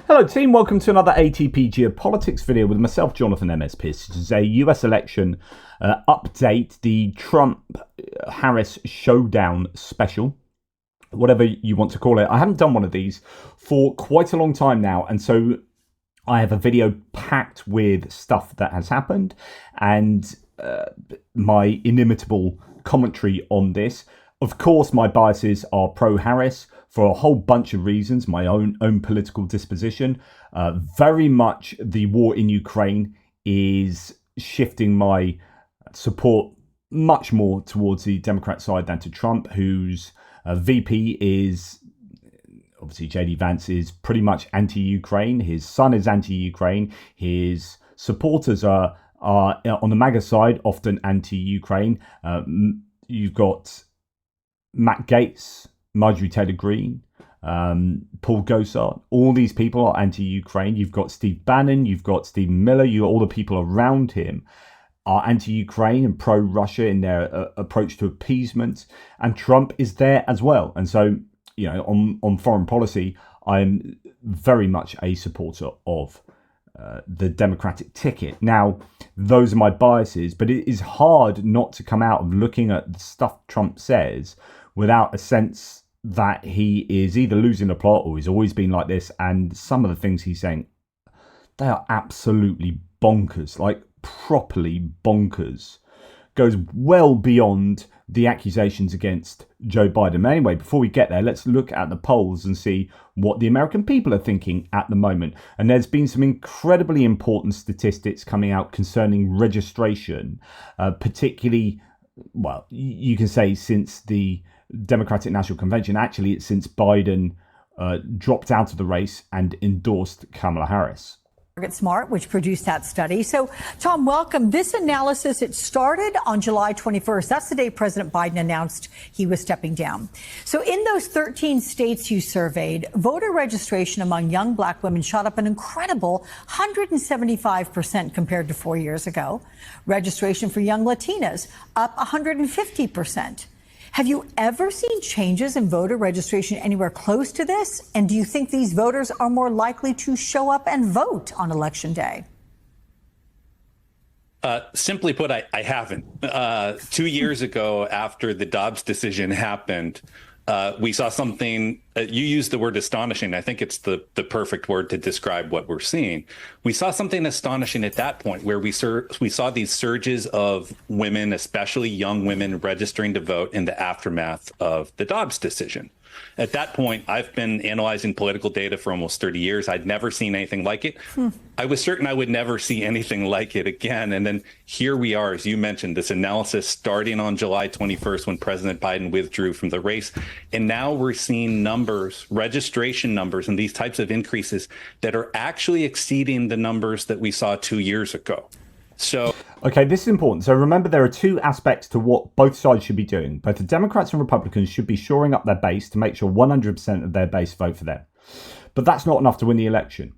Hello team, welcome to another ATP Geopolitics video with myself, Jonathan M.S. Pierce. This is a US election update, the Trump-Harris Showdown special, whatever you want to call it. I haven't done one of these for quite a long time now, and so I have a video packed with stuff that has happened and my inimitable commentary on this. Of course, my biases are pro-Harris for a whole bunch of reasons, my own political disposition. Very much the war in Ukraine is shifting my support much more towards the Democrat side than to Trump, whose VP is, obviously J.D. Vance is pretty much anti-Ukraine. His son is anti-Ukraine. His supporters are on the MAGA side, often anti-Ukraine. You've got Matt Gaetz, Marjorie Taylor Greene, Paul Gosar. All these people are anti-Ukraine. You've got Steve Bannon, you've got Stephen Miller, all the people around him are anti-Ukraine and pro-Russia in their approach to appeasement. And Trump is there as well. And so, you know, on foreign policy, I'm very much a supporter of the Democratic ticket. Now, those are my biases, but it is hard not to come out of looking at the stuff Trump says without a sense that he is either losing the plot or he's always been like this. And some of the things he's saying, they are absolutely bonkers, like properly bonkers. Goes well beyond the accusations against Joe Biden. Anyway, before we get there, let's look at the polls and see what the American people are thinking at the moment. And there's been some incredibly important statistics coming out concerning registration, particularly, well, you can say since the Democratic National Convention. Actually, it's since Biden dropped out of the race and endorsed Kamala Harris. Smart, which produced that study. So, Tom, welcome. This analysis, it started on July 21st. That's the day President Biden announced he was stepping down. So in those 13 states you surveyed, voter registration among young black women shot up an incredible 175% compared to 4 years ago. Registration for young Latinas up 150%. Have you ever seen changes in voter registration anywhere close to this? And do you think these voters are more likely to show up and vote on Election Day? Simply put, I haven't. 2 years ago, after the Dobbs decision happened, we saw something, you used the word astonishing. I think it's the perfect word to describe what we're seeing. We saw something astonishing at that point where we saw these surges of women, especially young women, registering to vote in the aftermath of the Dobbs decision. At that point, I've been analyzing political data for almost 30 years. I'd never seen anything like it. I was certain I would never see anything like it again. And then here we are, as you mentioned, this analysis starting on July 21st when President Biden withdrew from the race. And now we're seeing numbers, registration numbers, and these types of increases that are actually exceeding the numbers that we saw 2 years ago. So, okay, this is important. So remember, there are two aspects to what both sides should be doing. Both the Democrats and Republicans should be shoring up their base to make sure 100% of their base vote for them. But that's not enough to win the election.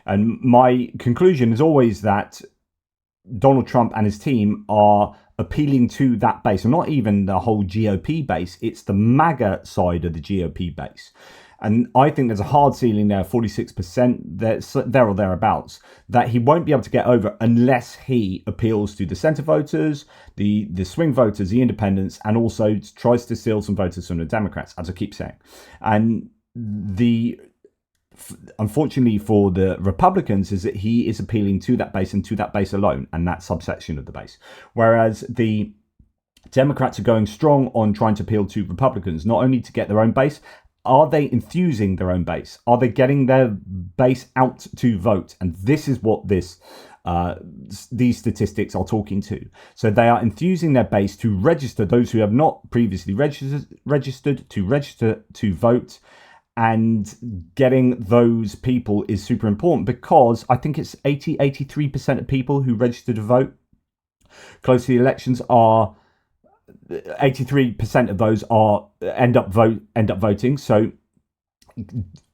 And my conclusion is always that Donald Trump and his team are appealing to that base, and not even the whole GOP base. It's the MAGA side of the GOP base. And I think there's a hard ceiling there, 46%, there or thereabouts, that he won't be able to get over unless he appeals to the centre voters, the swing voters, the independents, and also tries to steal some voters from the Democrats, as I keep saying. And unfortunately for the Republicans is that he is appealing to that base and to that base alone, and that subsection of the base. Whereas the Democrats are going strong on trying to appeal to Republicans, not only to get their own base. Are they enthusing their own base? Are they getting their base out to vote? And this is what these statistics are talking to. So they are enthusing their base to register those who have not previously registered to vote. And getting those people is super important because I think it's 83% of people who register to vote close to the elections are 83% of those are end up voting. So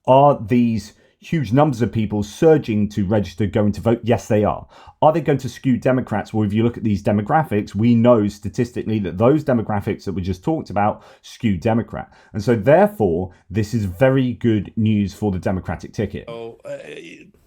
are these huge numbers of people surging to register, going to vote? Yes, they are. Are they going to skew Democrats? Well, if you look at these demographics, we know statistically that those demographics that we just talked about skew Democrat. And so therefore, this is very good news for the Democratic ticket. So,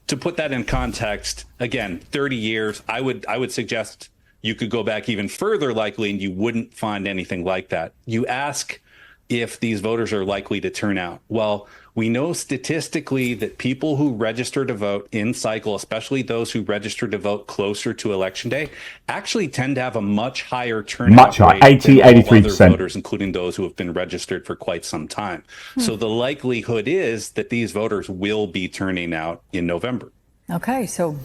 to put that in context, again, 30 years, I would suggest you could go back even further likely and you wouldn't find anything like that. You ask if these voters are likely to turn out. Well, we know statistically that people who register to vote in cycle, especially those who register to vote closer to election day, actually tend to have a much higher turnout rate 80, than 83%. other voters, including those who have been registered for quite some time. So the likelihood is that these voters will be turning out in November. Okay, so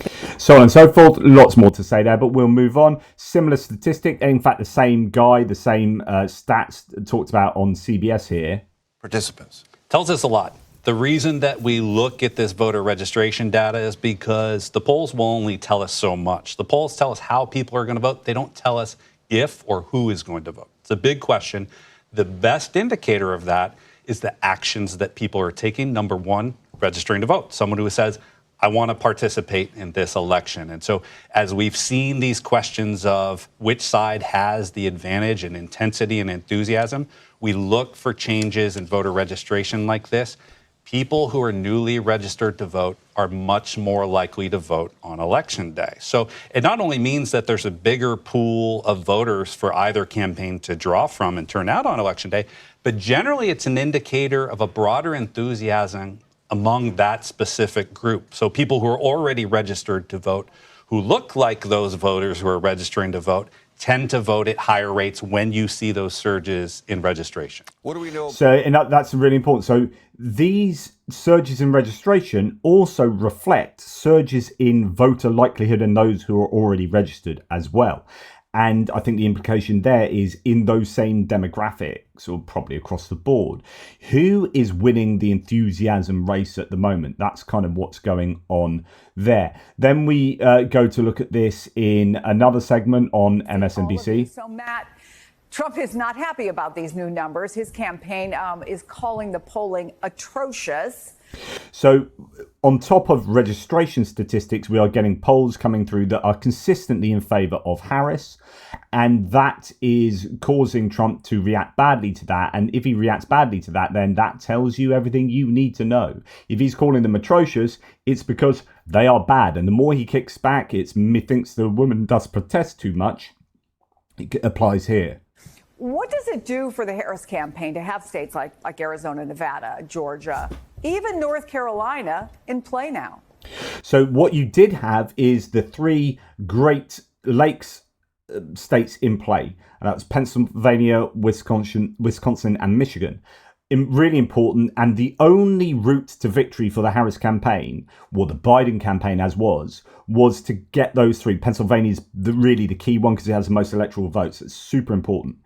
on and so forth. Lots more to say there, but we'll move on. Similar statistic, in fact, the same guy, the same stats talked about on CBS here. Participants. Tells us a lot. The reason that we look at this voter registration data is because the polls will only tell us so much. The polls tell us how people are going to vote. They don't tell us if or who is going to vote. It's a big question. The best indicator of that is the actions that people are taking. Number one, registering to vote. Someone who says, I want to participate in this election. And so as we've seen these questions of which side has the advantage in intensity and enthusiasm, we look for changes in voter registration like this. People who are newly registered to vote are much more likely to vote on election day. So it not only means that there's a bigger pool of voters for either campaign to draw from and turn out on election day, but generally it's an indicator of a broader enthusiasm among that specific group. So people who are already registered to vote, who look like those voters who are registering to vote, tend to vote at higher rates when you see those surges in registration. What do we know? So, and that's really important. So these surges in registration also reflect surges in voter likelihood in those who are already registered as well. And I think the implication there is in those same demographics, or probably across the board, who is winning the enthusiasm race at the moment? That's kind of what's going on there. Then we go to look at this in another segment on MSNBC. So, Matt, Trump is not happy about these new numbers. His campaign is calling the polling atrocious. So on top of registration statistics, we are getting polls coming through that are consistently in favor of Harris. And that is causing Trump to react badly to that. And if he reacts badly to that, then that tells you everything you need to know. If he's calling them atrocious, it's because they are bad. And the more he kicks back, it's methinks the woman does protest too much. It applies here. What does it do for the Harris campaign to have states like Arizona, Nevada, Georgia, even North Carolina in play now? So what you did have is the three Great Lakes states in play. And that was Pennsylvania, Wisconsin, and Michigan. Really important. And the only route to victory for the Harris campaign, or the Biden campaign as was to get those three. Pennsylvania's really the key one because it has the most electoral votes. It's super important.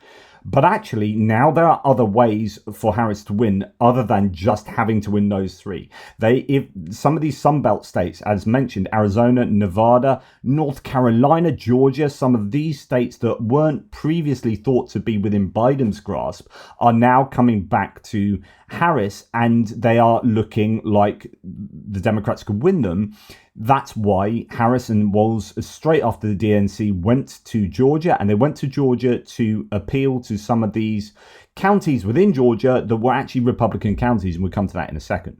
But actually, now there are other ways for Harris to win other than just having to win those three. If some of these Sunbelt states, as mentioned, Arizona, Nevada, North Carolina, Georgia, some of these states that weren't previously thought to be within Biden's grasp are now coming back to Harris, and they are looking like the Democrats could win them. That's why Harris and Walz, straight after the DNC, went to Georgia, and they went to Georgia to appeal to some of these counties within Georgia that were actually Republican counties, and we'll come to that in a second.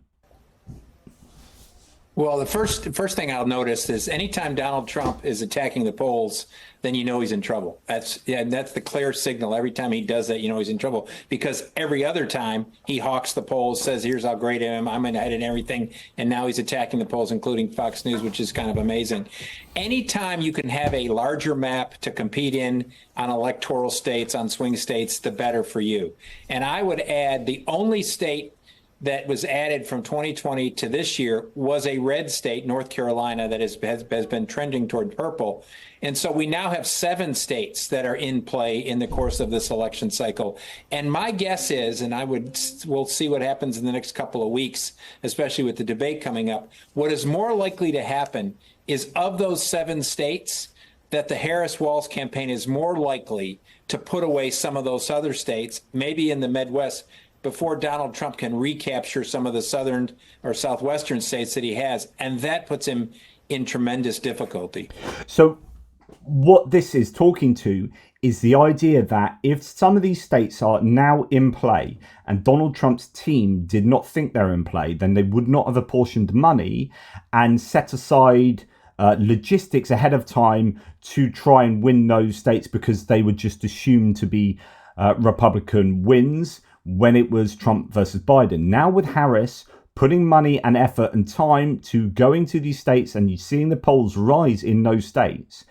Well, the first thing I'll notice is anytime Donald Trump is attacking the polls, then you know he's in trouble. That's the clear signal. Every time he does that, you know he's in trouble, because every other time he hawks the polls, says, here's how great I am, I'm ahead in everything, and now he's attacking the polls, including Fox News, which is kind of amazing. Anytime you can have a larger map to compete in on electoral states, on swing states, the better for you. And I would add the only state that was added from 2020 to this year was a red state, North Carolina, that has been trending toward purple. And so we now have 7 states that are in play in the course of this election cycle. And my guess is, and we'll see what happens in the next couple of weeks, especially with the debate coming up, what is more likely to happen is of those 7 states, that the Harris-Walz campaign is more likely to put away some of those other states, maybe in the Midwest, before Donald Trump can recapture some of the southern or southwestern states that he has. And that puts him in tremendous difficulty. So what this is talking to is the idea that if some of these states are now in play and Donald Trump's team did not think they're in play, then they would not have apportioned money and set aside logistics ahead of time to try and win those states, because they were just assumed to be Republican wins when it was Trump versus Biden. Now with Harris putting money and effort and time to going to these states and you're seeing the polls rise in those states,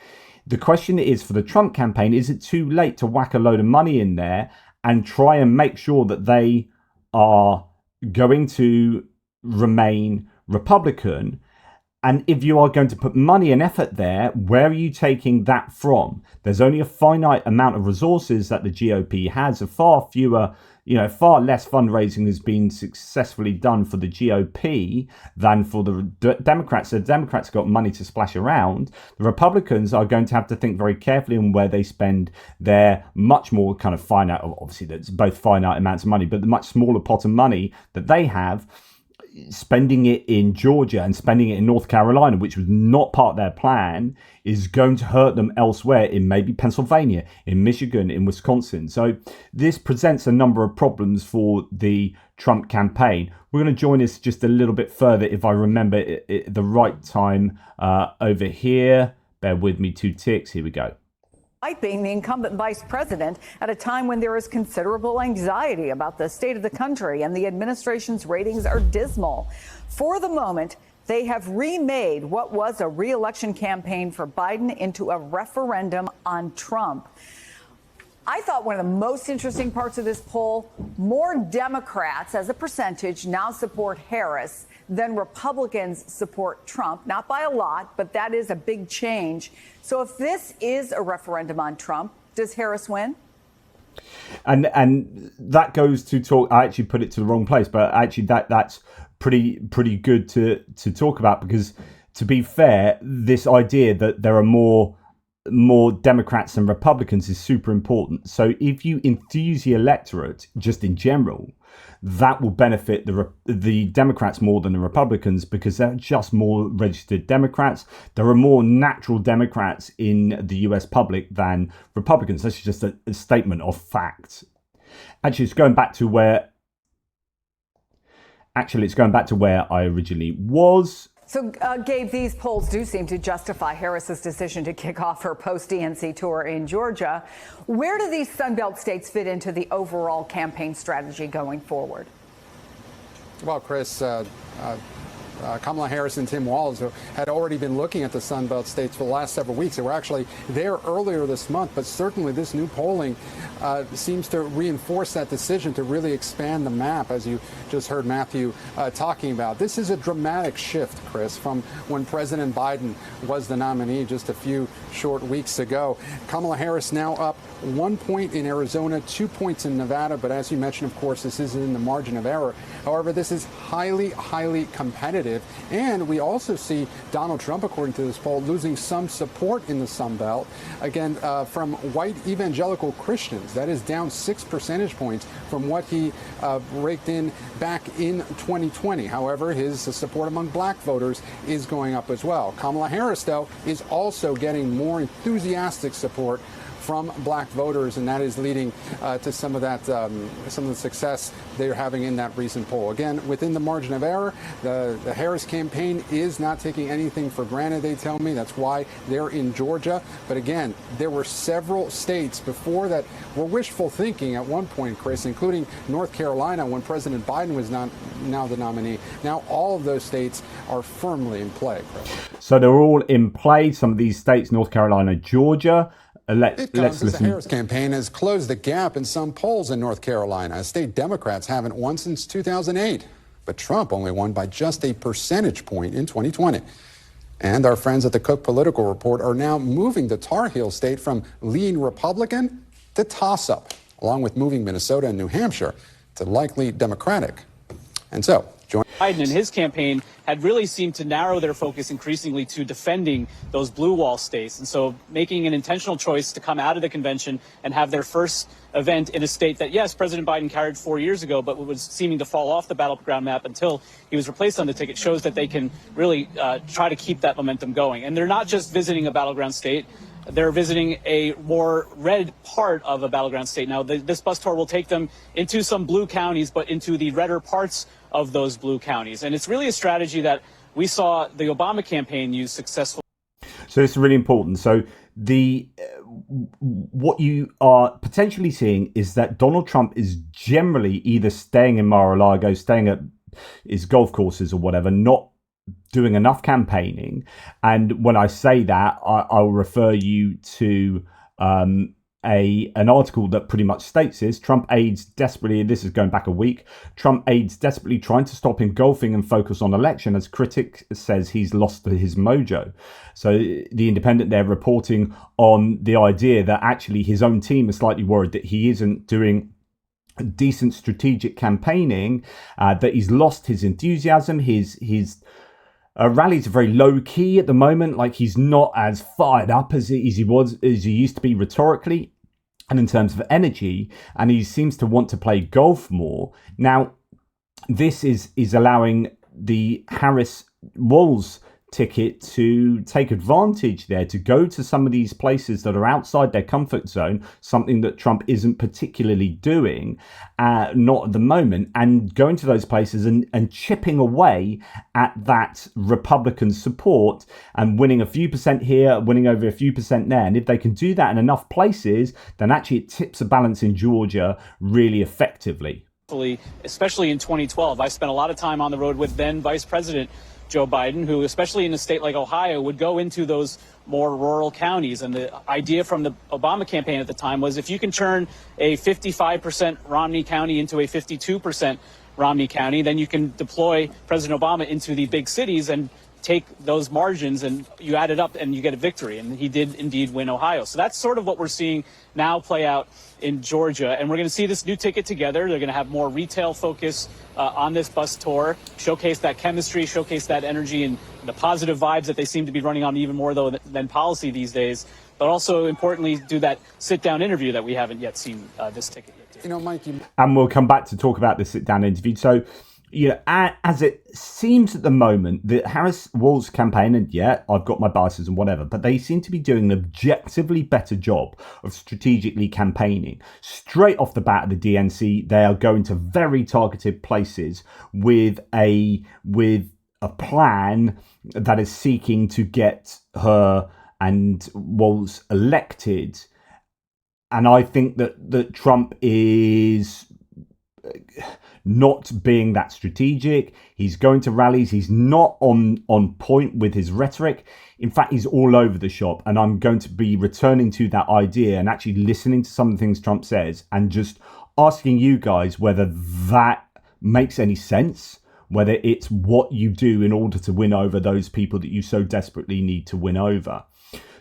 the question is for the Trump campaign, is it too late to whack a load of money in there and try and make sure that they are going to remain Republican? And if you are going to put money and effort there, where are you taking that from? There's only a finite amount of resources that the GOP has. Far less fundraising has been successfully done for the GOP than for the Democrats. The Democrats got money to splash around. The Republicans are going to have to think very carefully on where they spend their much more kind of finite, obviously that's both finite amounts of money, but the much smaller pot of money that they have. Spending it in Georgia and spending it in North Carolina, which was not part of their plan, is going to hurt them elsewhere in maybe Pennsylvania, in Michigan, in Wisconsin. So this presents a number of problems for the Trump campaign. We're going to join us just a little bit further, if I remember the right time, over here. Bear with me 2 ticks. Here we go. Being the incumbent vice president at a time when there is considerable anxiety about the state of the country and the administration's ratings are dismal. For the moment, they have remade what was a re-election campaign for Biden into a referendum on Trump. I thought one of the most interesting parts of this poll, more Democrats as a percentage now support Harris than Republicans support Trump, not by a lot, but that is a big change. So if this is a referendum on Trump, does Harris win? And that goes to talk. I actually put it to the wrong place, but actually that's pretty good to talk about, because to be fair, this idea that there are more Democrats than Republicans is super important. So if you enthuse the electorate just in general, that will benefit the Democrats more than the Republicans, because they're just more registered Democrats. There are more natural Democrats in the US public than Republicans. That's just a statement of fact. Actually, it's going back to where I originally was. So, Gabe, these polls do seem to justify Harris's decision to kick off her post-DNC tour in Georgia. Where do these Sunbelt states fit into the overall campaign strategy going forward? Well, Chris, Kamala Harris and Tim Walz had already been looking at the Sunbelt states for the last several weeks. They were actually there earlier this month, but certainly this new polling seems to reinforce that decision to really expand the map, as you just heard Matthew talking about. This is a dramatic shift, Chris, from when President Biden was the nominee just a few short weeks ago. Kamala Harris now up 1 point in Arizona, 2 points in Nevada, but as you mentioned, of course, this is in the margin of error. However, this is highly, highly competitive. And we also see Donald Trump, according to this poll, losing some support in the Sun Belt, again, from white evangelical Christians. That is down 6 percentage points from what he raked in back in 2020. However, his support among black voters is going up as well. Kamala Harris, though, is also getting more enthusiastic support from black voters, and that is leading to some of the success they're having in that recent poll. Again, within the margin of error, the Harris campaign is not taking anything for granted, they tell me. That's why they're in Georgia. But again, there were several states before that were wishful thinking at one point, Chris, including North Carolina when President Biden was now the nominee. Now all of those states are firmly in play, Chris. So they're all in play. Some of these states, North Carolina, Georgia. It comes as the Harris campaign has closed the gap in some polls in North Carolina. State Democrats haven't won since 2008, but Trump only won by just a percentage point in 2020. And our friends at the Cook Political Report are now moving the Tar Heel state from lean Republican to toss-up, along with moving Minnesota and New Hampshire to likely Democratic. And so, Biden and his campaign had really seemed to narrow their focus increasingly to defending those blue wall states. And so making an intentional choice to come out of the convention and have their first event in a state that, yes, President Biden carried 4 years ago, but was seeming to fall off the battleground map until he was replaced on the ticket, shows that they can really try to keep that momentum going. And they're not just visiting a battleground state. They're visiting a more red part of a battleground state. Now, this bus tour will take them into some blue counties, but into the redder parts of those blue counties. And it's really a strategy that we saw the Obama campaign use successfully. So it's really important. So what you are potentially seeing is that Donald Trump is generally either staying in Mar-a-Lago, staying at his golf courses or whatever, not doing enough campaigning. And when I say that, I'll refer you to an article that pretty much states this. Trump aides desperately, and this is going back a week, Trump aides desperately trying to stop him golfing and focus on election as critic says he's lost his mojo. So the Independent, they're reporting on the idea that actually his own team is slightly worried that he isn't doing decent strategic campaigning, that he's lost his enthusiasm, his rallies are very low key at the moment. Like, he's not as fired up as he used to be rhetorically and in terms of energy, and he seems to want to play golf more. Now, this is allowing the Harris-Walz ticket to take advantage there, to go to some of these places that are outside their comfort zone, something that Trump isn't particularly doing, not at the moment, and going to those places and chipping away at that Republican support and winning a few percent here, winning over a few percent there. And if they can do that in enough places, then actually it tips a balance in Georgia really effectively. Especially in 2012, I spent a lot of time on the road with then Vice President Joe Biden, who, especially in a state like Ohio, would go into those more rural counties. And the idea from the Obama campaign at the time was, if you can turn a 55% Romney county into a 52% Romney county, then you can deploy President Obama into the big cities and take those margins, and you add it up and you get a victory. And he did indeed win Ohio. So that's sort of what we're seeing now play out in Georgia. And we're going to see this new ticket together. They're going to have more retail focus on this bus tour, showcase that chemistry, showcase that energy and the positive vibes that they seem to be running on even more than policy these days. But also, importantly, do that sit-down interview that we haven't yet seen this ticket yet. You know, Mike, and we'll come back to talk about the sit-down interview. So, you know, as it seems at the moment, the Harris-Walz campaign, and yeah, I've got my biases and whatever, but they seem to be doing an objectively better job of strategically campaigning. Straight off the bat of the DNC, they are going to very targeted places with a plan that is seeking to get her and Walz elected. And I think that Trump is not being that strategic. He's going to rallies. He's not on point with his rhetoric. In fact, he's all over the shop. And I'm going to be returning to that idea and actually listening to some of the things Trump says and just asking you guys whether that makes any sense, whether it's what you do in order to win over those people that you so desperately need to win over.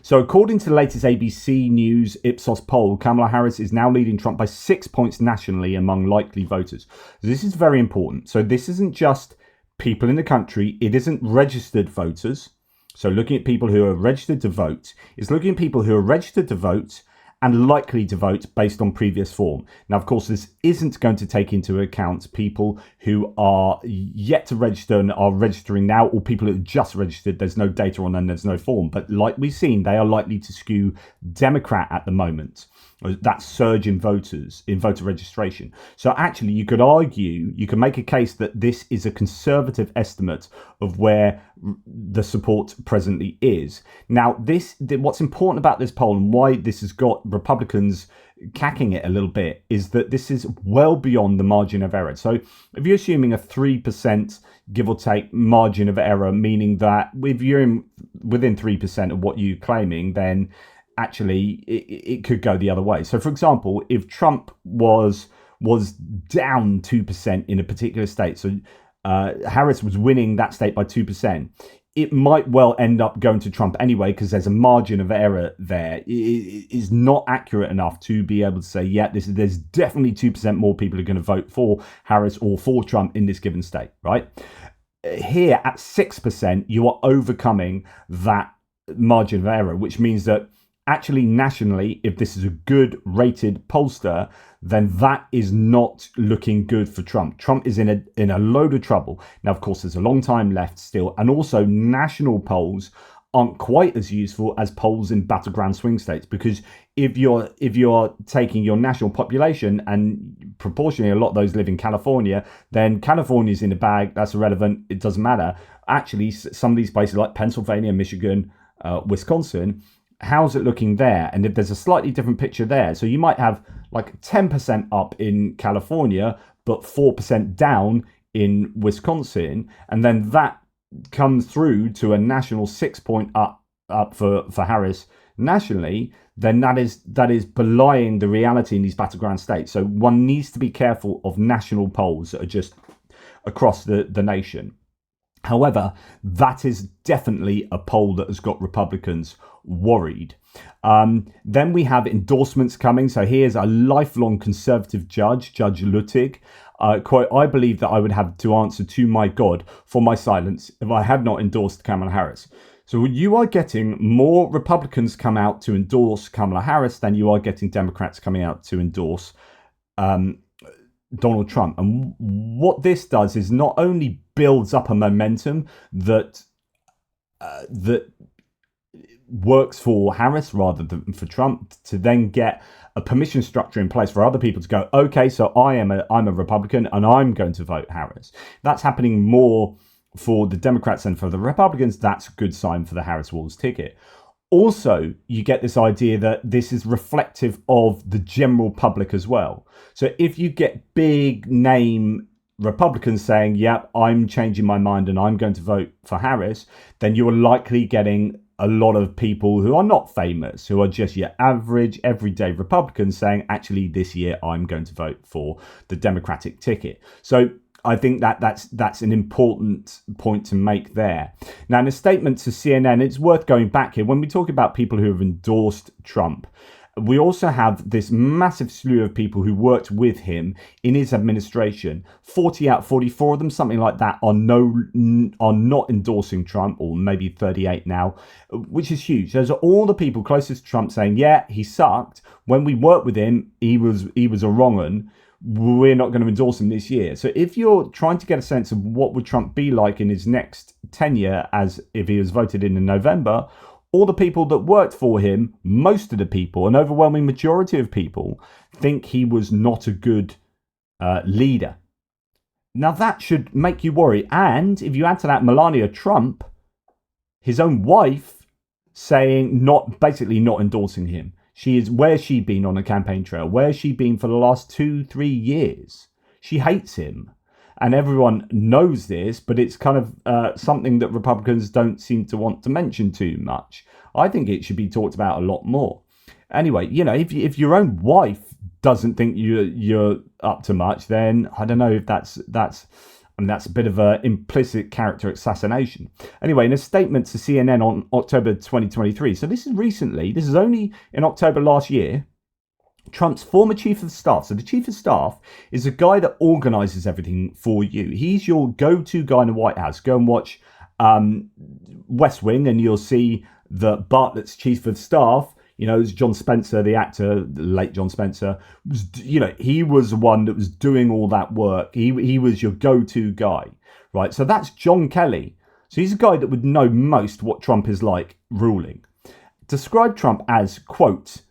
So according to the latest ABC News Ipsos poll, Kamala Harris is now leading Trump by 6 points nationally among likely voters. This is very important. So this isn't just people in the country. It isn't registered voters. So looking at people who are registered to vote, it's looking at people who are registered to vote and likely to vote based on previous form. Now, of course, this isn't going to take into account people who are yet to register and are registering now, or people who have just registered. There's no data on them, there's no form. But like we've seen, they are likely to skew Democrat at the moment. That surge in voters, in voter registration. So actually, you could argue, you can make a case that this is a conservative estimate of where the support presently is. Now, what's important about this poll and why this has got Republicans cacking it a little bit is that this is well beyond the margin of error. So if you're assuming a 3% give or take margin of error, meaning that if you're within 3% of what you're claiming, then actually it could go the other way. So for example, if Trump was down 2% in a particular state, so Harris was winning that state by 2%, it might well end up going to Trump anyway, because there's a margin of error there. It is not accurate enough to be able to say, yeah, there's definitely 2% more people who are going to vote for Harris or for Trump in this given state, right? Here at 6%, you are overcoming that margin of error, which means that actually nationally, if this is a good rated pollster, then that is not looking good for Trump. Trump is in a load of trouble. Now, of course, there's a long time left still, and also national polls aren't quite as useful as polls in battleground swing states, because if you're taking your national population and proportionally a lot of those live in California, then California's in a bag. That's irrelevant. It doesn't matter. Actually, some of these places like Pennsylvania, Michigan, Wisconsin, how's it looking there? And if there's a slightly different picture there, so you might have like 10% up in California, but 4% down in Wisconsin, and then that comes through to a national 6-point up for Harris nationally, then that is belying the reality in these battleground states. So one needs to be careful of national polls that are just across the nation. However, that is definitely a poll that has got Republicans worried. Then we have endorsements coming. So here's a lifelong conservative judge, Judge Luttig. Quote, I believe that I would have to answer to my God for my silence if I had not endorsed Kamala Harris. So you are getting more Republicans come out to endorse Kamala Harris than you are getting Democrats coming out to endorse Donald Trump. And what this does is not only builds up a momentum that works for Harris rather than for Trump, to then get a permission structure in place for other people to go, okay, so I'm a Republican and I'm going to vote Harris. That's happening more for the Democrats than for the Republicans. That's a good sign for the Harris Walls ticket. Also, you get this idea that this is reflective of the general public as well. So if you get big name Republicans saying, yep, I'm changing my mind and I'm going to vote for Harris, then you're likely getting a lot of people who are not famous, who are just your average, everyday Republicans saying, actually, this year I'm going to vote for the Democratic ticket. So I think that's an important point to make there. Now, in a statement to CNN, it's worth going back here. When we talk about people who have endorsed Trump, we also have this massive slew of people who worked with him in his administration. 40 out of 44 of them, something like that, are not endorsing Trump, or maybe 38 now, which is huge. Those are all the people closest to Trump saying, yeah, he sucked. When we worked with him, he was a wrong un. We're not going to endorse him this year. So if you're trying to get a sense of what would Trump be like in his next tenure, as if he was voted in November, all the people that worked for him, most of the people, an overwhelming majority of people, think he was not a good leader. Now that should make you worry. And if you add to that Melania Trump, his own wife, saying basically not endorsing him. Where's she been on a campaign trail? Where's she been for the last 2-3 years? She hates him. And everyone knows this, but it's kind of something that Republicans don't seem to want to mention too much. I think it should be talked about a lot more. Anyway, if your own wife doesn't think you're up to much, then I don't know if that's a bit of an implicit character assassination. Anyway, in a statement to CNN on October 2023, so this is only in October last year, Trump's former chief of staff. So the chief of staff is a guy that organizes everything for you. He's your go-to guy in the White House. Go and watch West Wing and you'll see that Bartlett's chief of staff, is John Spencer, the actor, the late John Spencer, he was the one that was doing all that work. He was your go-to guy, right? So that's John Kelly. So he's a guy that would know most what Trump is like ruling. Describe Trump as, quote,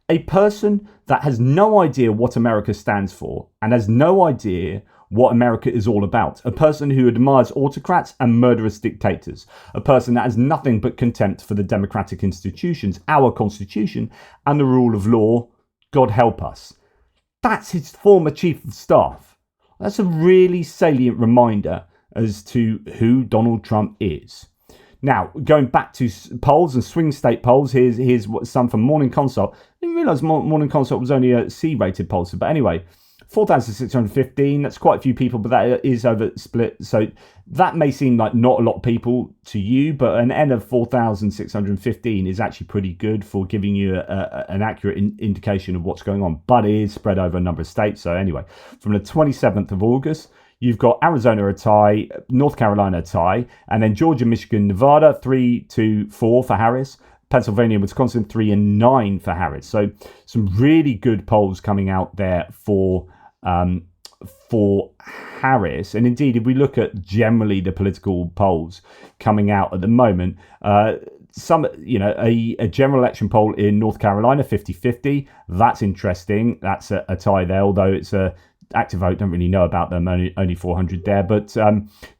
a person that has no idea what America stands for and has no idea what America is all about. A person who admires autocrats and murderous dictators. A person that has nothing but contempt for the democratic institutions, our Constitution, and the rule of law. God help us. That's his former chief of staff. That's a really salient reminder as to who Donald Trump is. Now, going back to polls and swing state polls, here's some from Morning Consult. I didn't realise Morning Consult was only a C-rated pollster, but anyway, 4,615, that's quite a few people, but that is over split. So that may seem like not a lot of people to you, but an N of 4,615 is actually pretty good for giving you an accurate indication of what's going on, but it is spread over a number of states. So anyway, from the 27th of August, you've got Arizona a tie, North Carolina a tie, and then Georgia, Michigan, Nevada, 3-4 for Harris. Pennsylvania, Wisconsin 3 and 9 for Harris. So some really good polls coming out there for Harris. And indeed, if we look at generally the political polls coming out at the moment, some, a general election poll in North Carolina, 50-50. That's interesting. That's a tie there, although it's a active vote. Don't really know about them. Only 400 there. But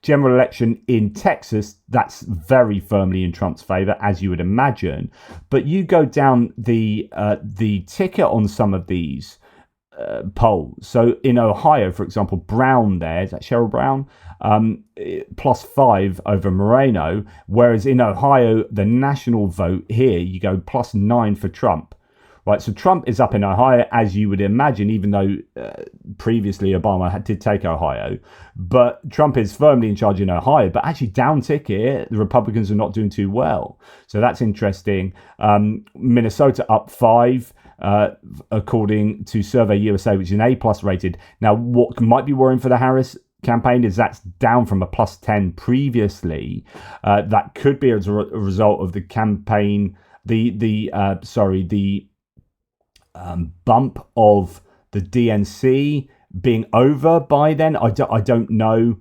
general election in Texas, that's very firmly in Trump's favor, as you would imagine. But you go down the ticket on some of these polls. So in Ohio, for example, Brown there, is that Cheryl Brown? +5 over Moreno. Whereas in Ohio, the national vote here, you go +9 for Trump. Right, so Trump is up in Ohio, as you would imagine, even though previously Obama did take Ohio. But Trump is firmly in charge in Ohio. But actually, down ticket, the Republicans are not doing too well. So that's interesting. Minnesota up 5, according to Survey USA, which is an A+ rated. Now, what might be worrying for the Harris campaign is that's down from a +10 previously. That could be as a result of the campaign, the bump of the DNC being over by then. I don't know.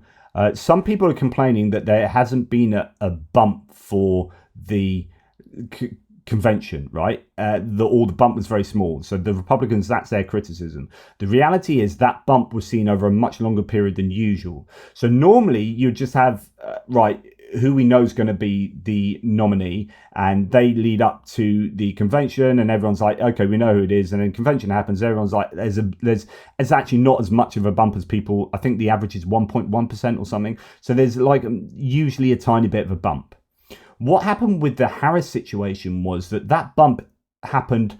Some people are complaining that there hasn't been a bump for the convention, right? The bump was very small. So the Republicans, that's their criticism. The reality is that bump was seen over a much longer period than usual. So normally you just have, who we know is going to be the nominee, and they lead up to the convention, and everyone's like, okay, we know who it is. And then convention happens, everyone's like, there's actually not as much of a bump as people. I think the average is 1.1% or something. So there's usually a tiny bit of a bump. What happened with the Harris situation was that bump happened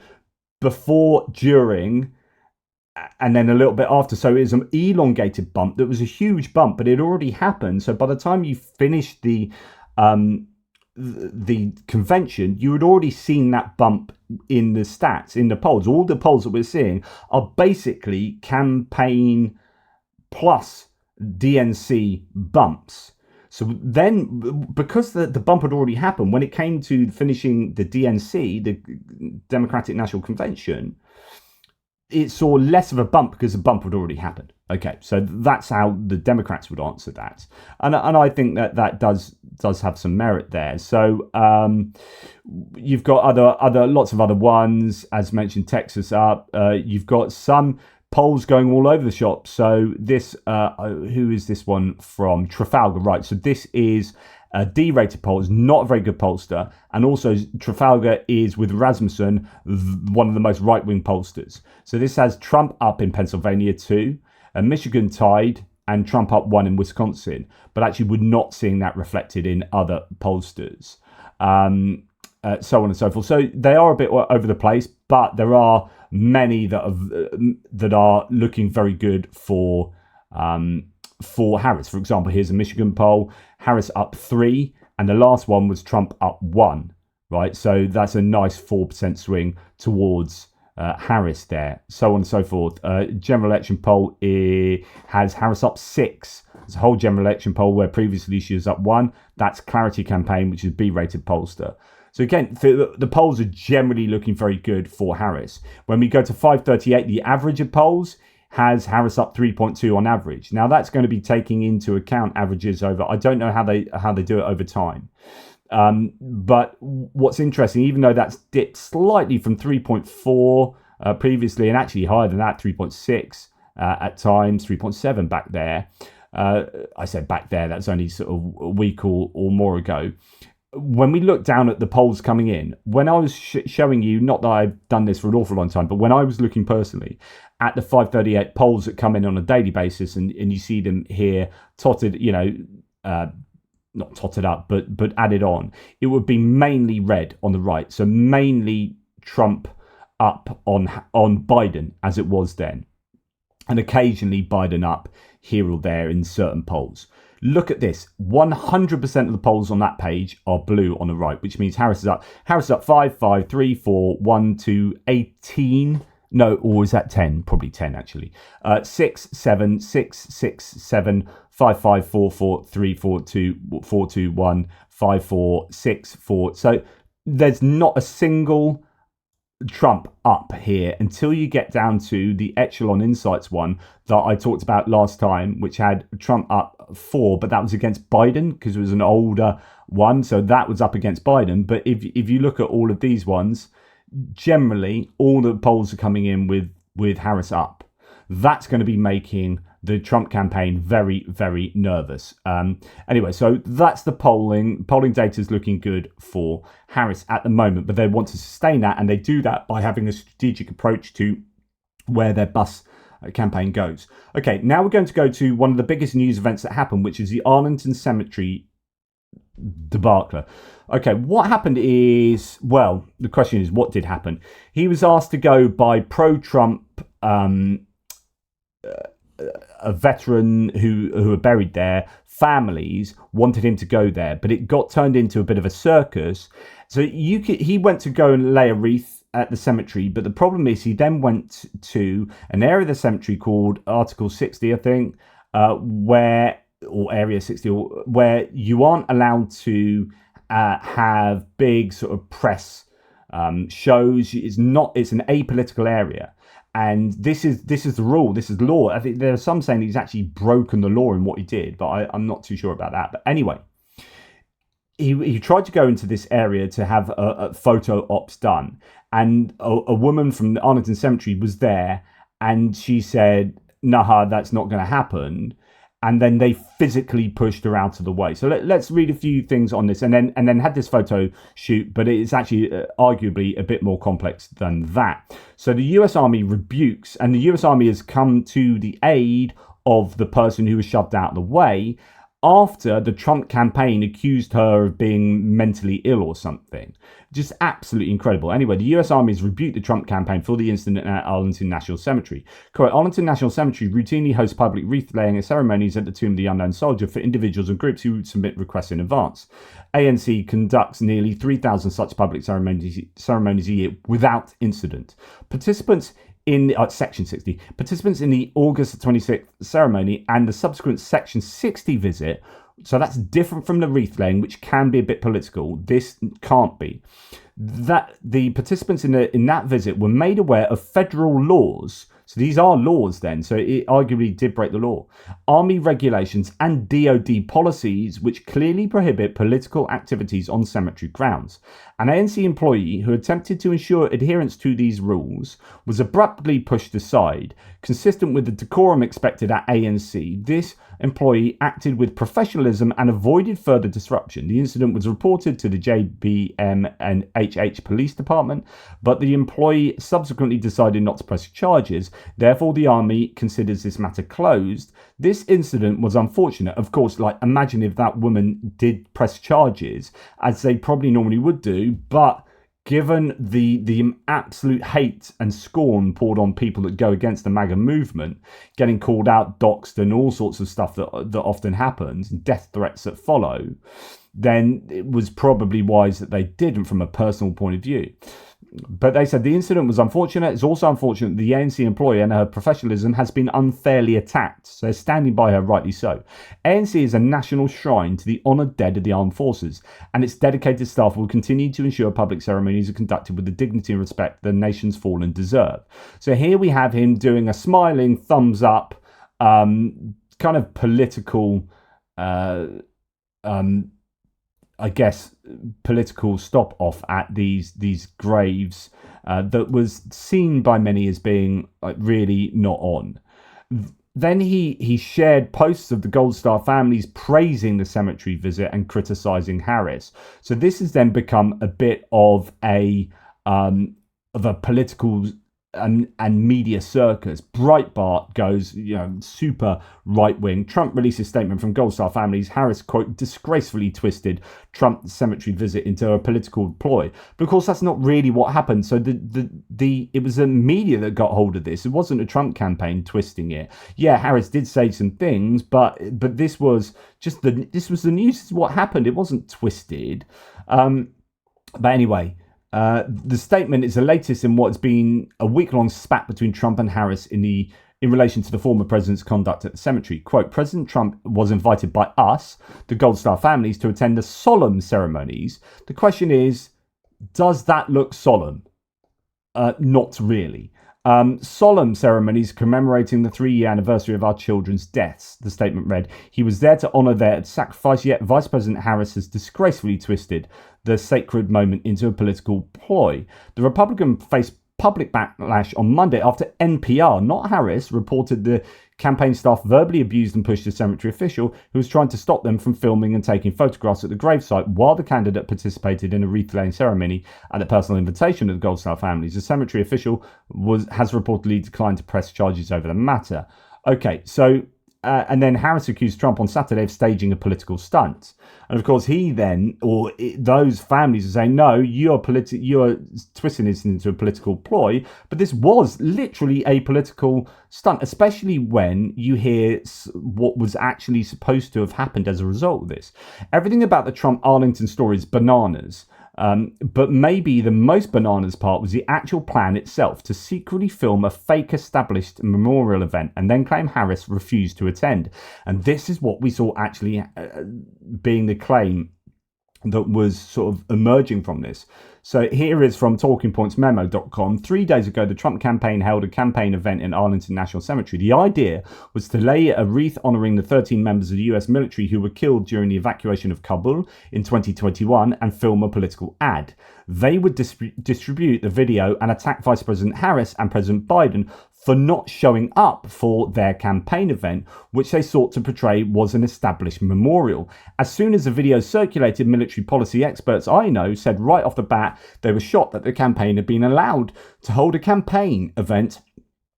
before, during, and then a little bit after. So it was an elongated bump that was a huge bump, but it already happened. So by the time you finished the convention, you had already seen that bump in the stats, in the polls. All the polls that we're seeing are basically campaign plus DNC bumps. So then, because the bump had already happened, when it came to finishing the DNC, the Democratic National Convention, it saw less of a bump because the bump had already happened. Okay, so that's how the Democrats would answer that, and I think that does have some merit there. So you've got lots of other ones, as mentioned, Texas up. You've got some polls going all over the shop. So this, who is this one from? Trafalgar, right? So this is a D-rated poll. It's not a very good pollster, and also Trafalgar is with Rasmussen, one of the most right-wing pollsters. So this has Trump up in Pennsylvania 2, Michigan tied, and Trump up 1 in Wisconsin. But actually, we're not seeing that reflected in other pollsters, so on and so forth. So they are a bit over the place, but there are many that are looking very good for Harris. For example, here's a Michigan poll: Harris up 3, and the last one was Trump up 1. Right, so that's a nice 4% swing towards Harris there. So on and so forth. General election poll has Harris up 6. It's a whole general election poll where previously she was up 1. That's Clarity Campaign, which is B-rated pollster. So again, the polls are generally looking very good for Harris. When we go to 538, the average of polls has Harris up 3.2 on average. Now that's going to be taking into account averages over. I don't know how they do it over time. But what's interesting, even though that's dipped slightly from 3.4 previously, and actually higher than that, 3.6 at times, 3.7 back there. I said back there, that's only sort of a week or more ago. When we look down at the polls coming in, when I was showing you, not that I've done this for an awful long time, but when I was looking personally at the 538 polls that come in on a daily basis, and you see them here totted, not totted up, but added on, it would be mainly red on the right. So mainly Trump up on Biden, as it was then, and occasionally Biden up here or there in certain polls. Look at this. 100% of the polls on that page are blue on the right, which means Harris is up. Harris is up 5, 5, 3, 4, 1, 2, 18. No, or is that 10? Probably 10, actually. 6, 7, 6, 6, 7, 5, 5, 4, 4, 3, 4, 2, 4, 2, 1, 5, 4, 6, 4. So there's not a single Trump up here until you get down to the Echelon Insights one that I talked about last time, which had Trump up 4, but that was against Biden because it was an older one, so that was up against Biden. But if you look at all of these ones, generally all the polls are coming in with Harris up. That's going to be making the Trump campaign very, very nervous. Anyway, so that's the polling. Polling data is looking good for Harris at the moment, but they want to sustain that, and they do that by having a strategic approach to where their bus campaign goes. Okay, now we're going to go to one of the biggest news events that happened, which is the Arlington Cemetery debacle. Okay, what happened is, well, the question is, what did happen? He was asked to go by pro-Trump a veteran who are buried there. Families wanted him to go there, but it got turned into a bit of a circus. So he went to go and lay a wreath at the cemetery, but the problem is he then went to an area of the cemetery called Article 60, I think, or Area 60, where you aren't allowed to have big sort of press shows. It's an apolitical area. And this is the rule. This is law. I think there are some saying he's actually broken the law in what he did, but I'm not too sure about that. But anyway, he tried to go into this area to have a photo ops done, and a woman from the Arlington Cemetery was there, and she said, "Nah, that's not going to happen." And then they physically pushed her out of the way. So let's read a few things on this, and then had this photo shoot, but it's actually arguably a bit more complex than that. So the US Army rebukes, and the US Army has come to the aid of the person who was shoved out of the way after the Trump campaign accused her of being mentally ill or something. Just absolutely incredible. Anyway, the US Army has rebuked the Trump campaign for the incident at Arlington National Cemetery. Quote, Arlington National Cemetery routinely hosts public wreath-laying ceremonies at the Tomb of the Unknown Soldier for individuals and groups who submit requests in advance. ANC conducts nearly 3,000 such public ceremonies a year without incident. Participants in Section 60, participants in the August 26th ceremony and the subsequent Section 60 visit, so that's different from the wreath laying, which can be a bit political. This can't be. That the participants in that visit were made aware of federal laws. So these are laws then, so it arguably did break the law. Army regulations and DOD policies which clearly prohibit political activities on cemetery grounds. An ANC employee who attempted to ensure adherence to these rules was abruptly pushed aside. Consistent with the decorum expected at ANC, this employee acted with professionalism and avoided further disruption. The incident was reported to the JBM and HH Police Department, but the employee subsequently decided not to press charges. Therefore, the Army considers this matter closed. This incident was unfortunate. Of course, imagine if that woman did press charges, as they probably normally would do, but given the absolute hate and scorn poured on people that go against the MAGA movement, getting called out, doxed, and all sorts of stuff that often happens, and death threats that follow, then it was probably wise that they didn't from a personal point of view. But they said the incident was unfortunate. It's also unfortunate that the ANC employee and her professionalism has been unfairly attacked. So they're standing by her, rightly so. ANC is a national shrine to the honoured dead of the armed forces, and its dedicated staff will continue to ensure public ceremonies are conducted with the dignity and respect the nation's fallen deserve. So here we have him doing a smiling thumbs up, kind of political, I guess, political stop off at these graves that was seen by many as being really not on. Then he shared posts of the Gold Star families praising the cemetery visit and criticizing Harris. So this has then become a bit of a political and media circus. Breitbart goes, super right-wing. Trump releases statement from Gold Star families. Harris, quote, disgracefully twisted Trump's cemetery visit into a political ploy. But of course, that's not really what happened. So it was the media that got hold of this. It wasn't a Trump campaign twisting it. Yeah, Harris did say some things, but this was just this was the news. This is what happened. It wasn't twisted. But anyway. The statement is the latest in what's been a week-long spat between Trump and Harris in relation to the former president's conduct at the cemetery. Quote, President Trump was invited by us, the Gold Star families, to attend the solemn ceremonies. The question is, does that look solemn? Not really. Solemn ceremonies commemorating the 3-year anniversary of our children's deaths, the statement read. He was there to honour their sacrifice, yet Vice President Harris has disgracefully twisted the sacred moment into a political ploy. The Republican faced public backlash on Monday after NPR, not Harris, reported the campaign staff verbally abused and pushed a cemetery official who was trying to stop them from filming and taking photographs at the gravesite while the candidate participated in a wreath-laying ceremony at the personal invitation of the Goldstar families. The cemetery official has reportedly declined to press charges over the matter. Okay, so and then Harris accused Trump on Saturday of staging a political stunt. And of course, those families are saying, no, you're twisting this into a political ploy. But this was literally a political stunt, especially when you hear what was actually supposed to have happened as a result of this. Everything about the Trump Arlington story is bananas. But maybe the most bananas part was the actual plan itself to secretly film a fake established memorial event and then claim Harris refused to attend. And this is what we saw actually being the claim that was sort of emerging from this. So here is from talkingpointsmemo.com. 3 days ago, the Trump campaign held a campaign event in Arlington National Cemetery. The idea was to lay a wreath honouring the 13 members of the US military who were killed during the evacuation of Kabul in 2021 and film a political ad. They would distribute the video and attack Vice President Harris and President Biden for not showing up for their campaign event, which they sought to portray was an established memorial. As soon as the video circulated, military policy experts I know said right off the bat they were shocked that the campaign had been allowed to hold a campaign event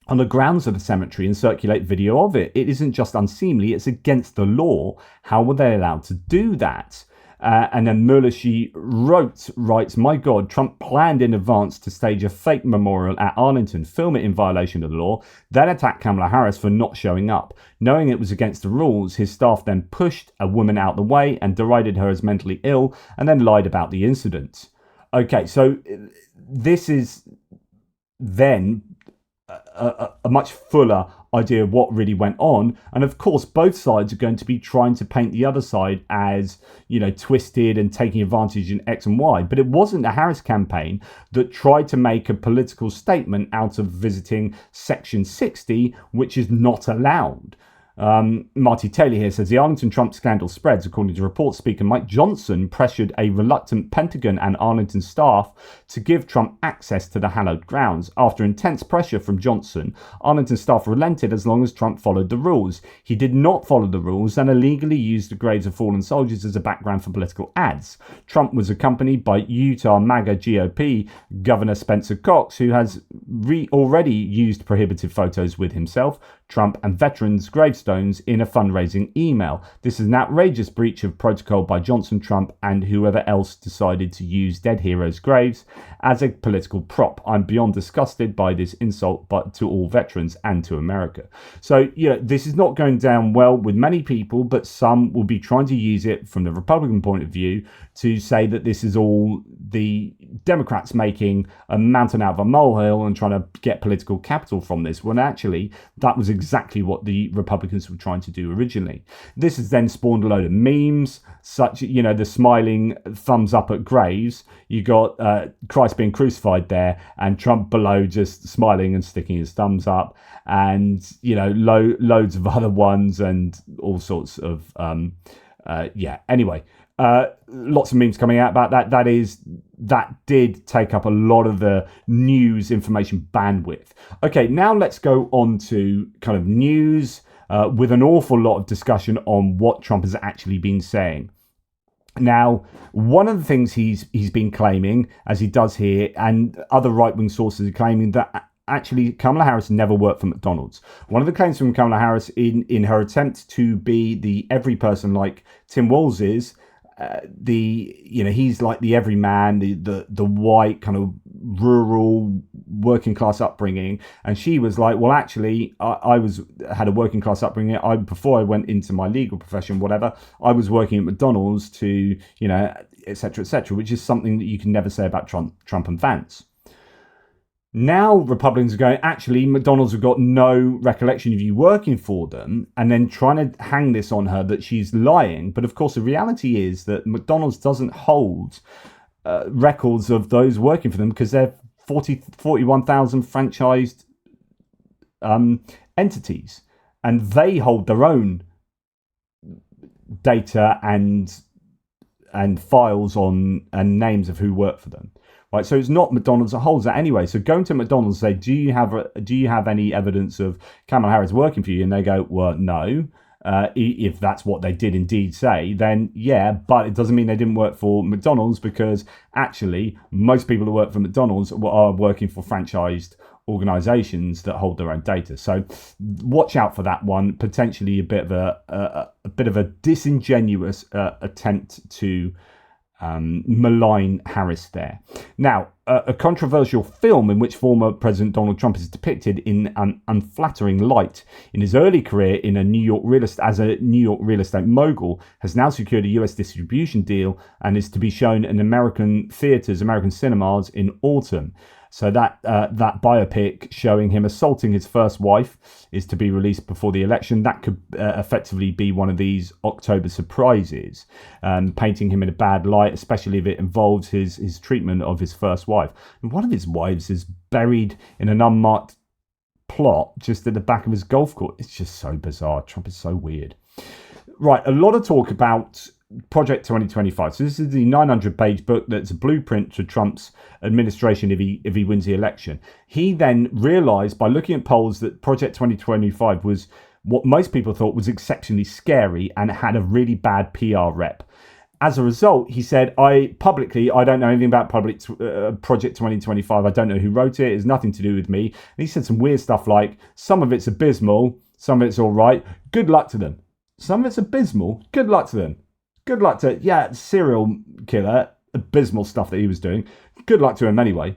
on the grounds of the cemetery and circulate video of it. It isn't just unseemly, it's against the law. How were they allowed to do that? And then Mullashi writes, my God, Trump planned in advance to stage a fake memorial at Arlington, film it in violation of the law, then attack Kamala Harris for not showing up. Knowing it was against the rules, his staff then pushed a woman out the way and derided her as mentally ill and then lied about the incident. Okay, so this is then a much fuller idea of what really went on, and of course both sides are going to be trying to paint the other side as, you know, twisted and taking advantage in X and Y. But it wasn't the Harris campaign that tried to make a political statement out of visiting Section 60, which is not allowed. Marty Taylor here says the Arlington Trump scandal spreads. According to reports, Speaker Mike Johnson pressured a reluctant Pentagon and Arlington staff to give Trump access to the hallowed grounds. After intense pressure from Johnson, Arlington staff relented as long as Trump followed the rules. He did not follow the rules and illegally used the graves of fallen soldiers as a background for political ads. Trump was accompanied by Utah MAGA GOP Governor Spencer Cox, who has already used prohibitive photos with himself, Trump and veterans' gravestones in a fundraising email. This is an outrageous breach of protocol by Johnson, Trump, and whoever else decided to use dead heroes' graves as a political prop. I'm beyond disgusted by this insult, but to all veterans and to America. So, yeah, this is not going down well with many people, but some will be trying to use it from the Republican point of view to say that this is all the Democrats making a mountain out of a molehill and trying to get political capital from this, when actually that was exactly what the Republicans were trying to do originally. This has then spawned a load of memes, such, you know, the smiling thumbs up at graves. You got Christ being crucified there, and Trump below just smiling and sticking his thumbs up, and, you know, loads of other ones and all sorts of anyway. Lots of memes coming out about that. That did take up a lot of the news information bandwidth. Okay, now let's go on to kind of news with an awful lot of discussion on what Trump has actually been saying. Now, one of the things he's been claiming, as he does here, and other right-wing sources are claiming, that actually Kamala Harris never worked for McDonald's. One of the claims from Kamala Harris in her attempt to be the every person like Tim Walz is, he's like the everyman, the white kind of rural working class upbringing, and she was like, well, actually, I had a working class upbringing. Before I went into my legal profession, whatever, I was working at McDonald's to, you know, etc., which is something that you can never say about Trump and Vance. Now Republicans are going, actually, McDonald's have got no recollection of you working for them, and then trying to hang this on her that she's lying. But of course, the reality is that McDonald's doesn't hold records of those working for them because they're 41,000 franchised entities, and they hold their own data and files on and names of who work for them. Right, so it's not McDonald's that holds that anyway. So going to McDonald's and say, do you have any evidence of Kamala Harris working for you? And they go, well, no. If that's what they did indeed say, then yeah, but it doesn't mean they didn't work for McDonald's, because actually most people who work for McDonald's are working for franchised organizations that hold their own data. So watch out for that one. Potentially a bit of a disingenuous attempt to malign Harris there. Now, a controversial film in which former President Donald Trump is depicted in an unflattering light in his early career in a New York real estate mogul has now secured a US distribution deal and is to be shown in American cinemas in autumn. So that biopic showing him assaulting his first wife is to be released before the election. That could effectively be one of these October surprises, painting him in a bad light, especially if it involves his treatment of his first wife. And one of his wives is buried in an unmarked plot just at the back of his golf course. It's just so bizarre. Trump is so weird. Right, a lot of talk about Project 2025. So this is the 900-page book that's a blueprint to Trump's administration if he wins the election. He then realized by looking at polls that Project 2025 was what most people thought was exceptionally scary and had a really bad PR rep. As a result, he said, I don't know anything about Project 2025. I don't know who wrote it. It has nothing to do with me. And he said some weird stuff like, some of it's abysmal, some of it's all right. Good luck to them. Some of it's abysmal. Good luck to them. Good luck to, serial killer, abysmal stuff that he was doing. Good luck to him anyway.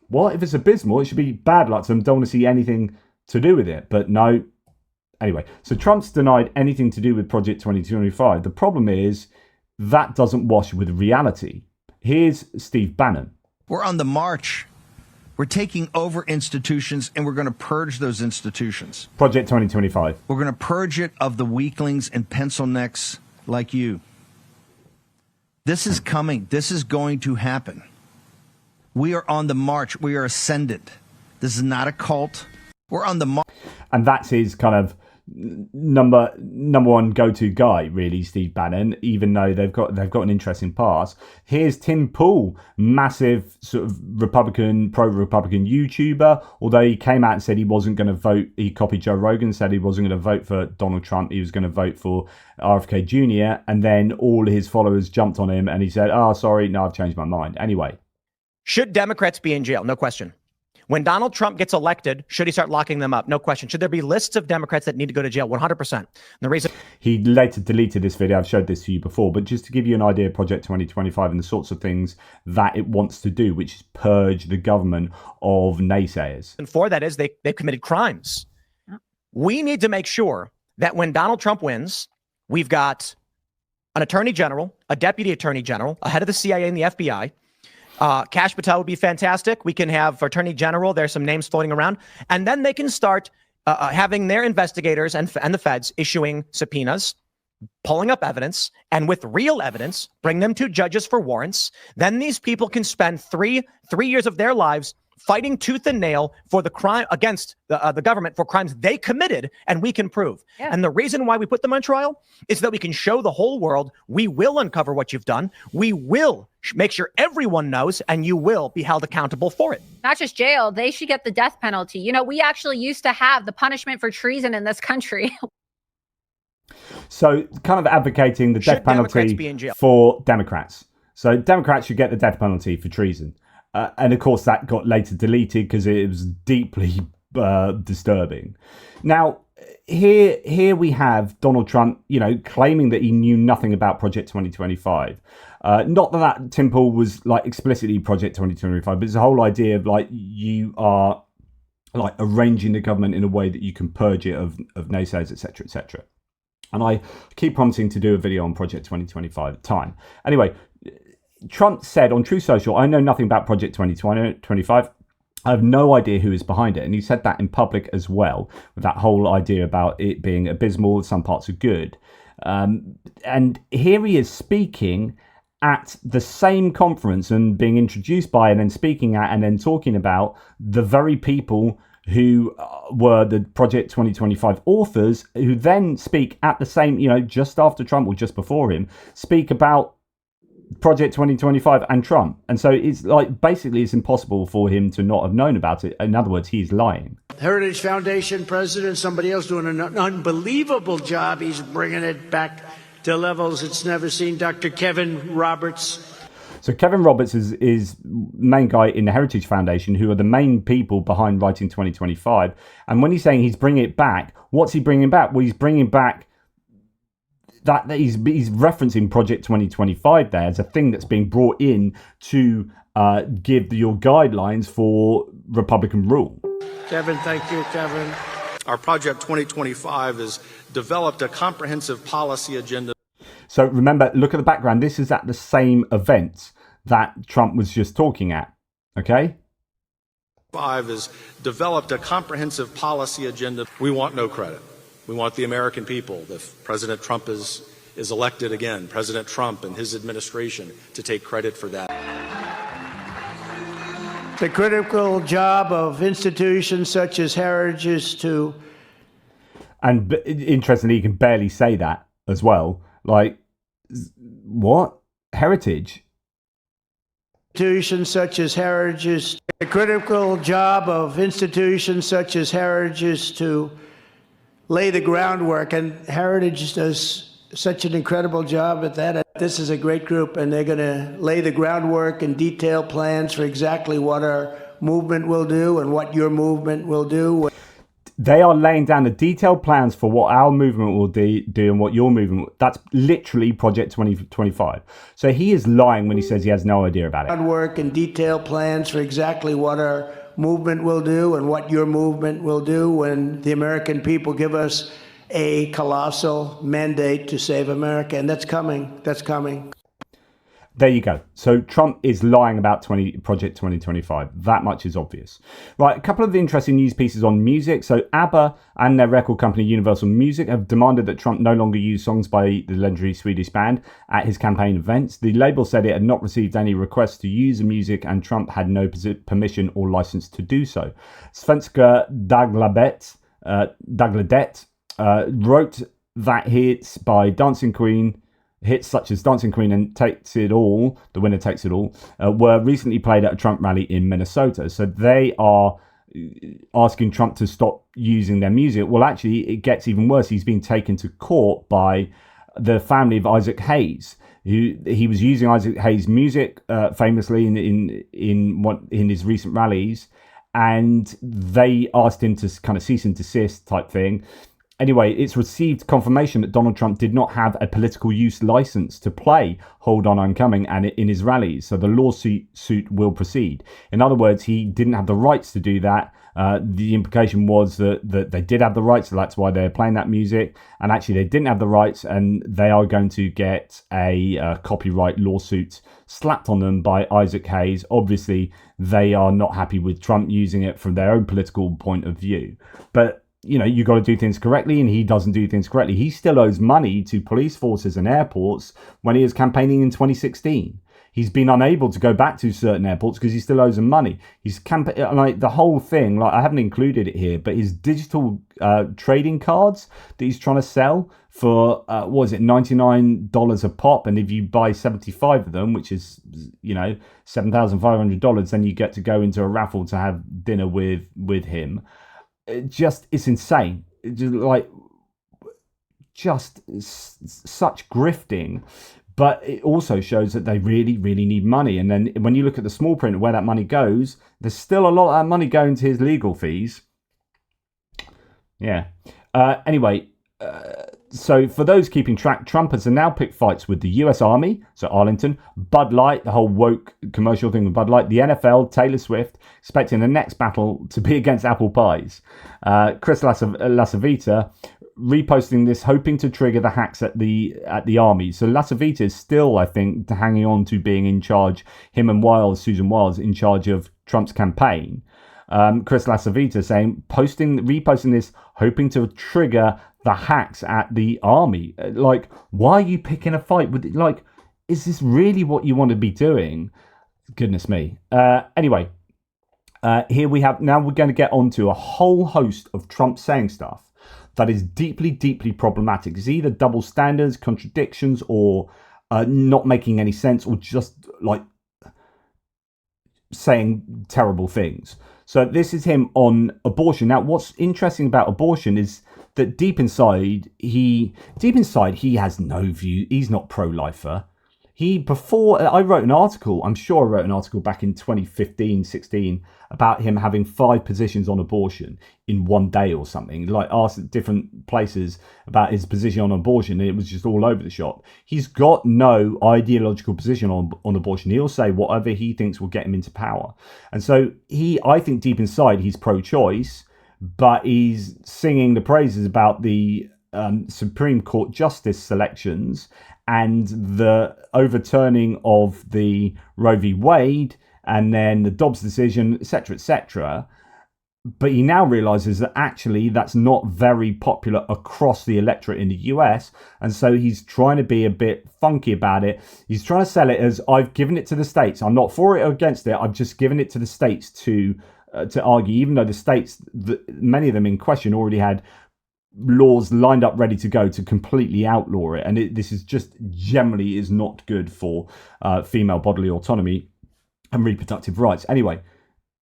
What? If it's abysmal, it should be bad luck to them. Don't want to see anything to do with it. But no. Anyway, so Trump's denied anything to do with Project 2025. The problem is that doesn't wash with reality. Here's Steve Bannon. We're on the march. We're taking over institutions, and we're going to purge those institutions. Project 2025. We're going to purge it of the weaklings and pencil necks like you. This is coming. This is going to happen. We are on the march. We are ascendant. This is not a cult. We're on the march. And that's his kind of number one go-to guy, really, Steve Bannon, even though they've got an interesting past. Here's Tim Pool, massive sort of pro-Republican YouTuber, although he came out and said he wasn't going to vote. He copied Joe Rogan, said he wasn't going to vote for Donald Trump. He was going to vote for RFK Jr. And then all his followers jumped on him and he said, sorry, no, I've changed my mind. Anyway. Should Democrats be in jail? No question. When Donald Trump gets elected, should he start locking them up? No question. Should there be lists of Democrats that need to go to jail? 100%. And the reason he later deleted this video, I've showed this to you before, but just to give you an idea of Project 2025 and the sorts of things that it wants to do, which is purge the government of naysayers. And for that is they've committed crimes. We need to make sure that when Donald Trump wins, we've got an attorney general, a deputy attorney general, a head of the CIA and the FBI. Kash Patel would be fantastic. We can have Attorney General. There's some names floating around. And then they can start having their investigators and the feds issuing subpoenas, pulling up evidence, and with real evidence, bring them to judges for warrants. Then these people can spend three years of their lives fighting tooth and nail for the crime against the government for crimes they committed, and we can prove. Yeah. And the reason why we put them on trial is that we can show the whole world we will uncover what you've done. We will make sure everyone knows, and you will be held accountable for it. Not just jail, they should get the death penalty. You know, we actually used to have the punishment for treason in this country. So kind of advocating the death penalty for Democrats. So Democrats should get the death penalty for treason. And of course, that got later deleted because it was deeply disturbing. Now, here we have Donald Trump, claiming that he knew nothing about Project 2025. Not that Tim Pool was like explicitly Project 2025, but it's the whole idea of like you are like arranging the government in a way that you can purge it of naysayers, etc., etc. And I keep promising to do a video on Project 2025 at the time. Anyway, Trump said on Truth Social, I know nothing about Project 2025. I have no idea who is behind it. And he said that in public as well, with that whole idea about it being abysmal, some parts are good. And here he is speaking at the same conference and being introduced by and then speaking at and then talking about the very people who were the Project 2025 authors, who then speak at the same, just after Trump or just before him, speak about Project 2025 and Trump. And so it's like, basically it's impossible for him to not have known about it. In other words, he's lying. Heritage Foundation president, somebody else doing an unbelievable job. He's bringing it back to levels it's never seen. Dr. Kevin Roberts. So Kevin Roberts is main guy in the Heritage Foundation, who are the main people behind Writing 2025. And when he's saying he's bringing it back, what's he bringing back? Well, he's bringing back that he's referencing Project 2025 there as a thing that's being brought in to give your guidelines for Republican rule. Kevin, thank you, Kevin. Our Project 2025 has developed a comprehensive policy agenda. So remember, look at the background. This is at the same event that Trump was just talking at. Okay? 5 has developed a comprehensive policy agenda. We want no credit. We want the American people, if President Trump is elected again, President Trump and his administration, to take credit for that. The critical job of institutions such as Heritage to... And interestingly, you can barely say that as well. Like, what? Heritage? Institutions such as Heritage. The critical job of institutions such as Heritage to lay the groundwork, and Heritage does such an incredible job at that. This is a great group, and they're going to lay the groundwork and detailed plans for exactly what our movement will do and what your movement will do. They are laying down the detailed plans for what our movement will do and what your movement will. That's literally Project 2025. So he is lying when he says he has no idea about it. Groundwork and detailed plans for exactly what our movement will do and what your movement will do when the American people give us a colossal mandate to save America. And that's coming. That's coming. There you go. So Trump is lying about Project 2025. That much is obvious. Right, a couple of interesting news pieces on music. So ABBA and their record company Universal Music have demanded that Trump no longer use songs by the legendary Swedish band at his campaign events. The label said it had not received any requests to use the music and Trump had no permission or license to do so. Svenska Dagbladet wrote that hits by Dancing Queen, hits such as Dancing Queen and Takes It All, The Winner Takes It All, were recently played at a Trump rally in Minnesota. So they are asking Trump to stop using their music. Well, actually, it gets even worse. He's been taken to court by the family of Isaac Hayes. He was using Isaac Hayes' music famously in his recent rallies, and they asked him to kind of cease and desist type thing. Anyway, it's received confirmation that Donald Trump did not have a political use license to play Hold On, I'm Coming and in his rallies, so the lawsuit will proceed. In other words, he didn't have the rights to do that. The implication was that they did have the rights, so that's why they're playing that music. And actually, they didn't have the rights, and they are going to get a copyright lawsuit slapped on them by Isaac Hayes. Obviously, they are not happy with Trump using it from their own political point of view. But you got to do things correctly, and he doesn't do things correctly. He still owes money to police forces and airports when he was campaigning in 2016. He's been unable to go back to certain airports because he still owes them money. He's the whole thing. Like, I haven't included it here, but his digital trading cards that he's trying to sell for $99 a pop, and if you buy 75 of them, which is $7,500, then you get to go into a raffle to have dinner with him. It's insane. Just such grifting, but it also shows that they really, really need money. And then when you look at the small print of where that money goes, there's still a lot of that money going to his legal fees. Yeah. Anyway, so for those keeping track, Trump has now picked fights with the US Army, so Arlington, Bud Light, the whole woke commercial thing with Bud Light, the NFL, Taylor Swift, expecting the next battle to be against apple pies. Chris Lasavita reposting this, hoping to trigger the hacks at the Army. So Lasavita is still, I think, hanging on to being in charge, him and Susan Wiles, in charge of Trump's campaign. Chris Lasavita saying, reposting this, hoping to trigger the hacks at the Army. Like, why are you picking a fight with, is this really what you want to be doing? Goodness me. Anyway, here we have, now we're going to get on to a whole host of Trump saying stuff that is deeply, deeply problematic. It's either double standards, contradictions, or not making any sense, or just like saying terrible things. So this is him on abortion. Now, what's interesting about abortion is that deep inside he has no view. He's not pro-lifer. Before I wrote an article, I'm sure I wrote an article back in 2015, 16 about him having 5 positions on abortion in one day or something. Like, asked at different places about his position on abortion, and it was just all over the shop. He's got no ideological position on abortion. He'll say whatever he thinks will get him into power. And so I think deep inside he's pro-choice, but he's singing the praises about the Supreme Court justice selections and the overturning of the Roe v. Wade, and then the Dobbs decision, etc., etc. But he now realizes that actually that's not very popular across the electorate in the US. And so he's trying to be a bit funky about it. He's trying to sell it as, I've given it to the states. I'm not for it or against it. I've just given it to the states to argue, even though the states, many of them in question, already had laws lined up ready to go to completely outlaw it. And this is just generally is not good for female bodily autonomy and reproductive rights. Anyway,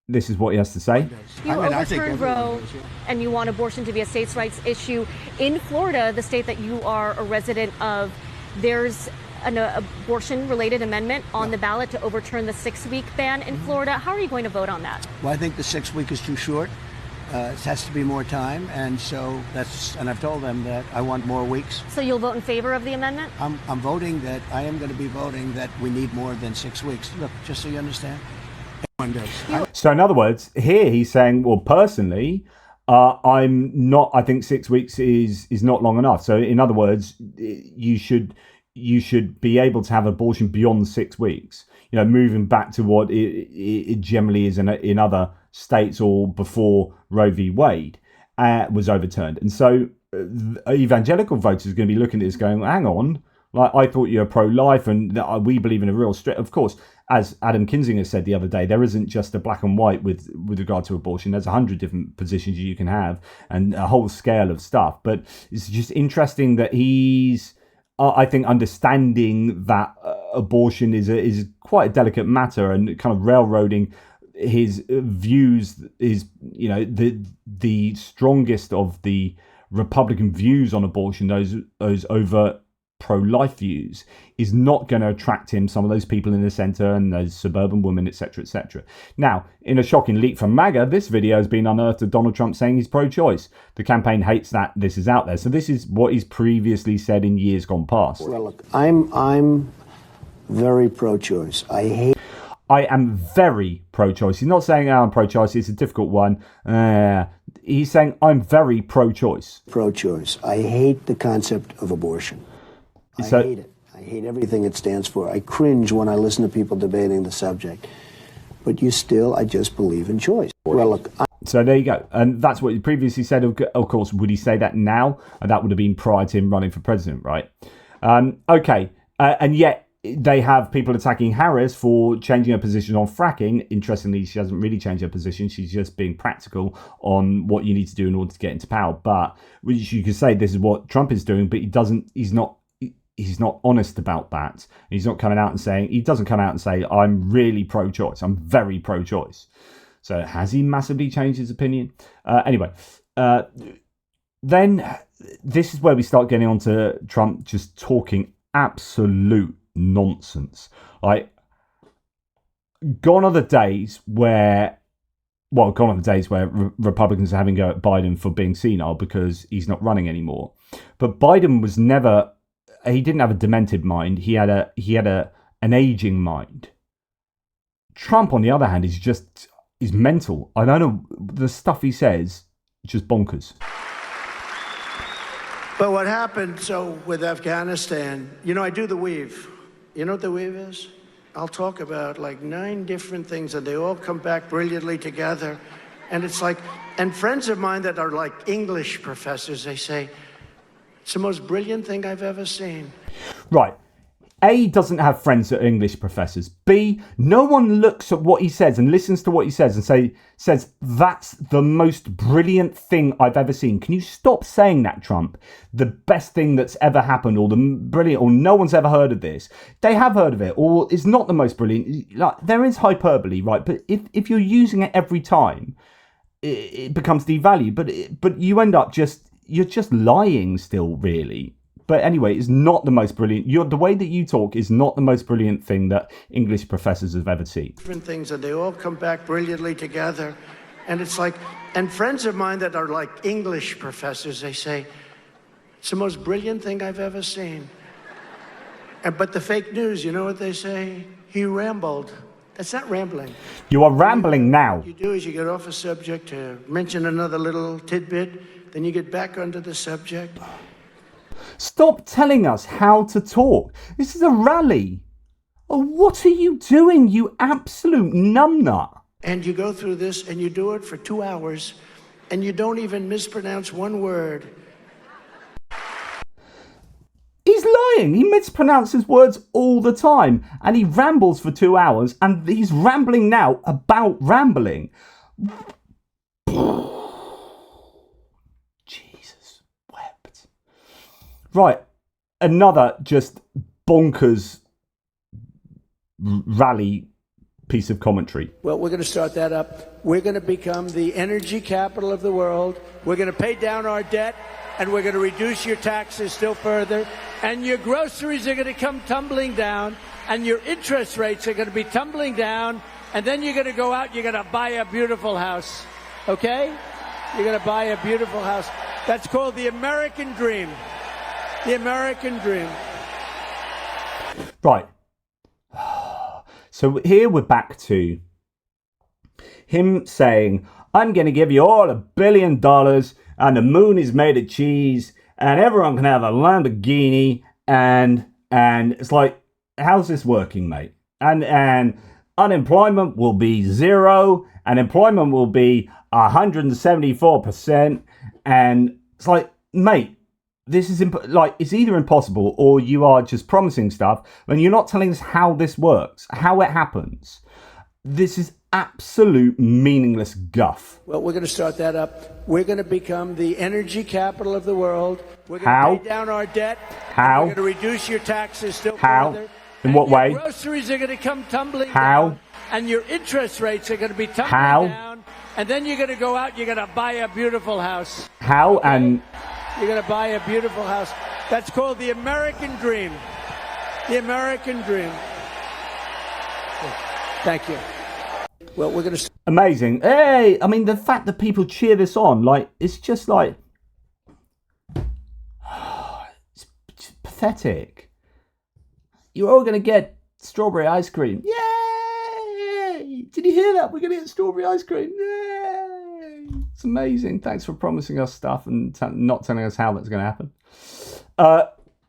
this is what he has to say. You overturned Roe and you want abortion to be a states' rights issue. In Florida, the state that you are a resident of, there's an abortion-related amendment on the ballot to overturn the 6-week ban in Florida. How are you going to vote on that? Well, I think the 6-week is too short. It has to be more time, and so and I've told them that I want more weeks. So you'll vote in favor of the amendment? I am going to be voting that we need more than 6 weeks. Look, just so you understand. Everyone does. So in other words, here he's saying, well, personally, I think 6 weeks is not long enough. So in other words, you should be able to have abortion beyond 6 weeks. Moving back to what it generally is in other states, or before Roe v. Wade was overturned. And so evangelical voters are going to be looking at this going, hang on, like, I thought you were pro-life and that we believe in a real strict. Of course, as Adam Kinzinger said the other day, there isn't just a black and white with regard to abortion. There's 100 different positions you can have and a whole scale of stuff. But it's just interesting that he's, I think, understanding that abortion is quite a delicate matter, and kind of railroading his views is, the strongest of the Republican views on abortion, those overt pro-life views, is not going to attract him some of those people in the center and those suburban women, etc., etc. Now, in a shocking leak from MAGA, this video has been unearthed of Donald Trump saying he's pro-choice. The campaign hates that this is out there. So this is what he's previously said in years gone past. Well, look, I'm very pro-choice. I am very pro-choice. He's not saying I'm pro-choice. It's a difficult one. He's saying I'm very pro-choice. Pro-choice. I hate the concept of abortion. I hate it. I hate everything it stands for. I cringe when I listen to people debating the subject. But I just believe in choice. Well, look. So there you go. And that's what he previously said. Of course, would he say that now? And that would have been prior to him running for president, right? Okay. And yet, they have people attacking Harris for changing her position on fracking. Interestingly, she hasn't really changed her position. She's just being practical on what you need to do in order to get into power. But you could say this is what Trump is doing, but he's not honest about that. He doesn't come out and say, I'm really pro-choice. I'm very pro-choice. So has he massively changed his opinion? Anyway, then this is where we start getting onto Trump just talking absolute nonsense. Like, gone are the days where Republicans are having a go at Biden for being senile because he's not running anymore. But Biden was never, he didn't have a demented mind. He had an aging mind. Trump, on the other hand, is mental. I don't know, the stuff he says, just bonkers. But what happened, with Afghanistan, I do the weave. You know what the weave is? I'll talk about like 9 different things, and they all come back brilliantly together. And it's like, and friends of mine that are like English professors, they say, it's the most brilliant thing I've ever seen. Right. A, doesn't have friends that are English professors. B, no one looks at what he says and listens to what he says and says, that's the most brilliant thing I've ever seen. Can you stop saying that, Trump? The best thing that's ever happened, or the brilliant, or no one's ever heard of this. They have heard of it, or it's not the most brilliant. Like, there is hyperbole, right? But if you're using it every time, it becomes devalued. But you end up you're just lying still, really. But anyway, it's not the most brilliant. The way that you talk is not the most brilliant thing that English professors have ever seen. Different things, and they all come back brilliantly together. And it's like, and friends of mine that are like English professors, they say, it's the most brilliant thing I've ever seen. But the fake news, you know what they say? He rambled. That's not rambling. You are rambling now. What you do is you get off a subject to mention another little tidbit, then you get back onto the subject. Stop telling us how to talk. This is a rally. Oh, what are you doing, you absolute numbnut? And you go through this and you do it for 2 hours and you don't even mispronounce one word. He's lying. He mispronounces words all the time and he rambles for 2 hours and he's rambling now about rambling. Jesus wept. Right, another just bonkers rally piece of commentary. Well, we're going to start that up. We're going to become the energy capital of the world. We're going to pay down our debt, and we're going to reduce your taxes still further. And your groceries are going to come tumbling down, and your interest rates are going to be tumbling down. And then you're going to go out, you're going to buy a beautiful house. Okay? You're going to buy a beautiful house. That's called the American dream. The American dream. Right. So here we're back to him saying, I'm going to give you all $1 billion and the moon is made of cheese and everyone can have a Lamborghini and it's like, how's this working, mate? And unemployment will be 0 and employment will be 174%. And it's like, mate, this is it's either impossible or you are just promising stuff and you're not telling us how this works, how it happens. This is absolute meaningless guff. Well, we're going to start that up. We're going to become the energy capital of the world. We're going How? to pay down our debt. How? We're going to reduce your taxes still How? further. In what way? Your groceries are going to come tumbling How? down. And your interest rates are going to be tumbling How? down. And then you're going to go out, you're going to buy a beautiful house. How? And you're going to buy a beautiful house. That's called the American dream. The American dream. Thank you. Well, we're going to... Amazing. Hey, I mean, the fact that people cheer this on, like, it's just like... It's pathetic. You're all going to get strawberry ice cream. Yay! Did you hear that? We're going to get strawberry ice cream. Yay! It's amazing. Thanks for promising us stuff and not telling us how that's going to happen.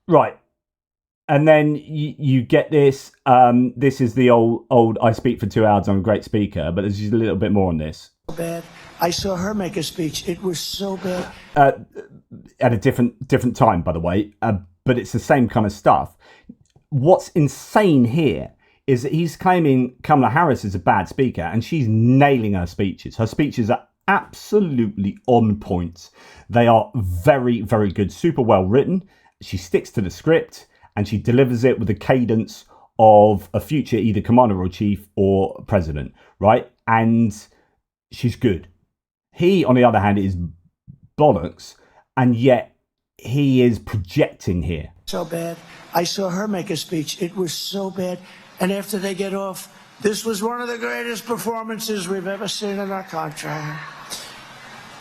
Right. And then you get this. This is the old I speak for 2 hours, I'm a great speaker, but there's just a little bit more on this. So bad. I saw her make a speech. It was so bad. At a different time, by the way, but it's the same kind of stuff. What's insane here is that he's claiming Kamala Harris is a bad speaker and she's nailing her speeches. Her speeches are absolutely on point. They are very, very good, super well written. She sticks to the script and she delivers it with the cadence of a future either commander or chief or president, right? And she's good. He, on the other hand, is bollocks, and yet he is projecting here. So bad. I saw her make a speech. It was so bad. And after they get off, this was one of the greatest performances we've ever seen in our country.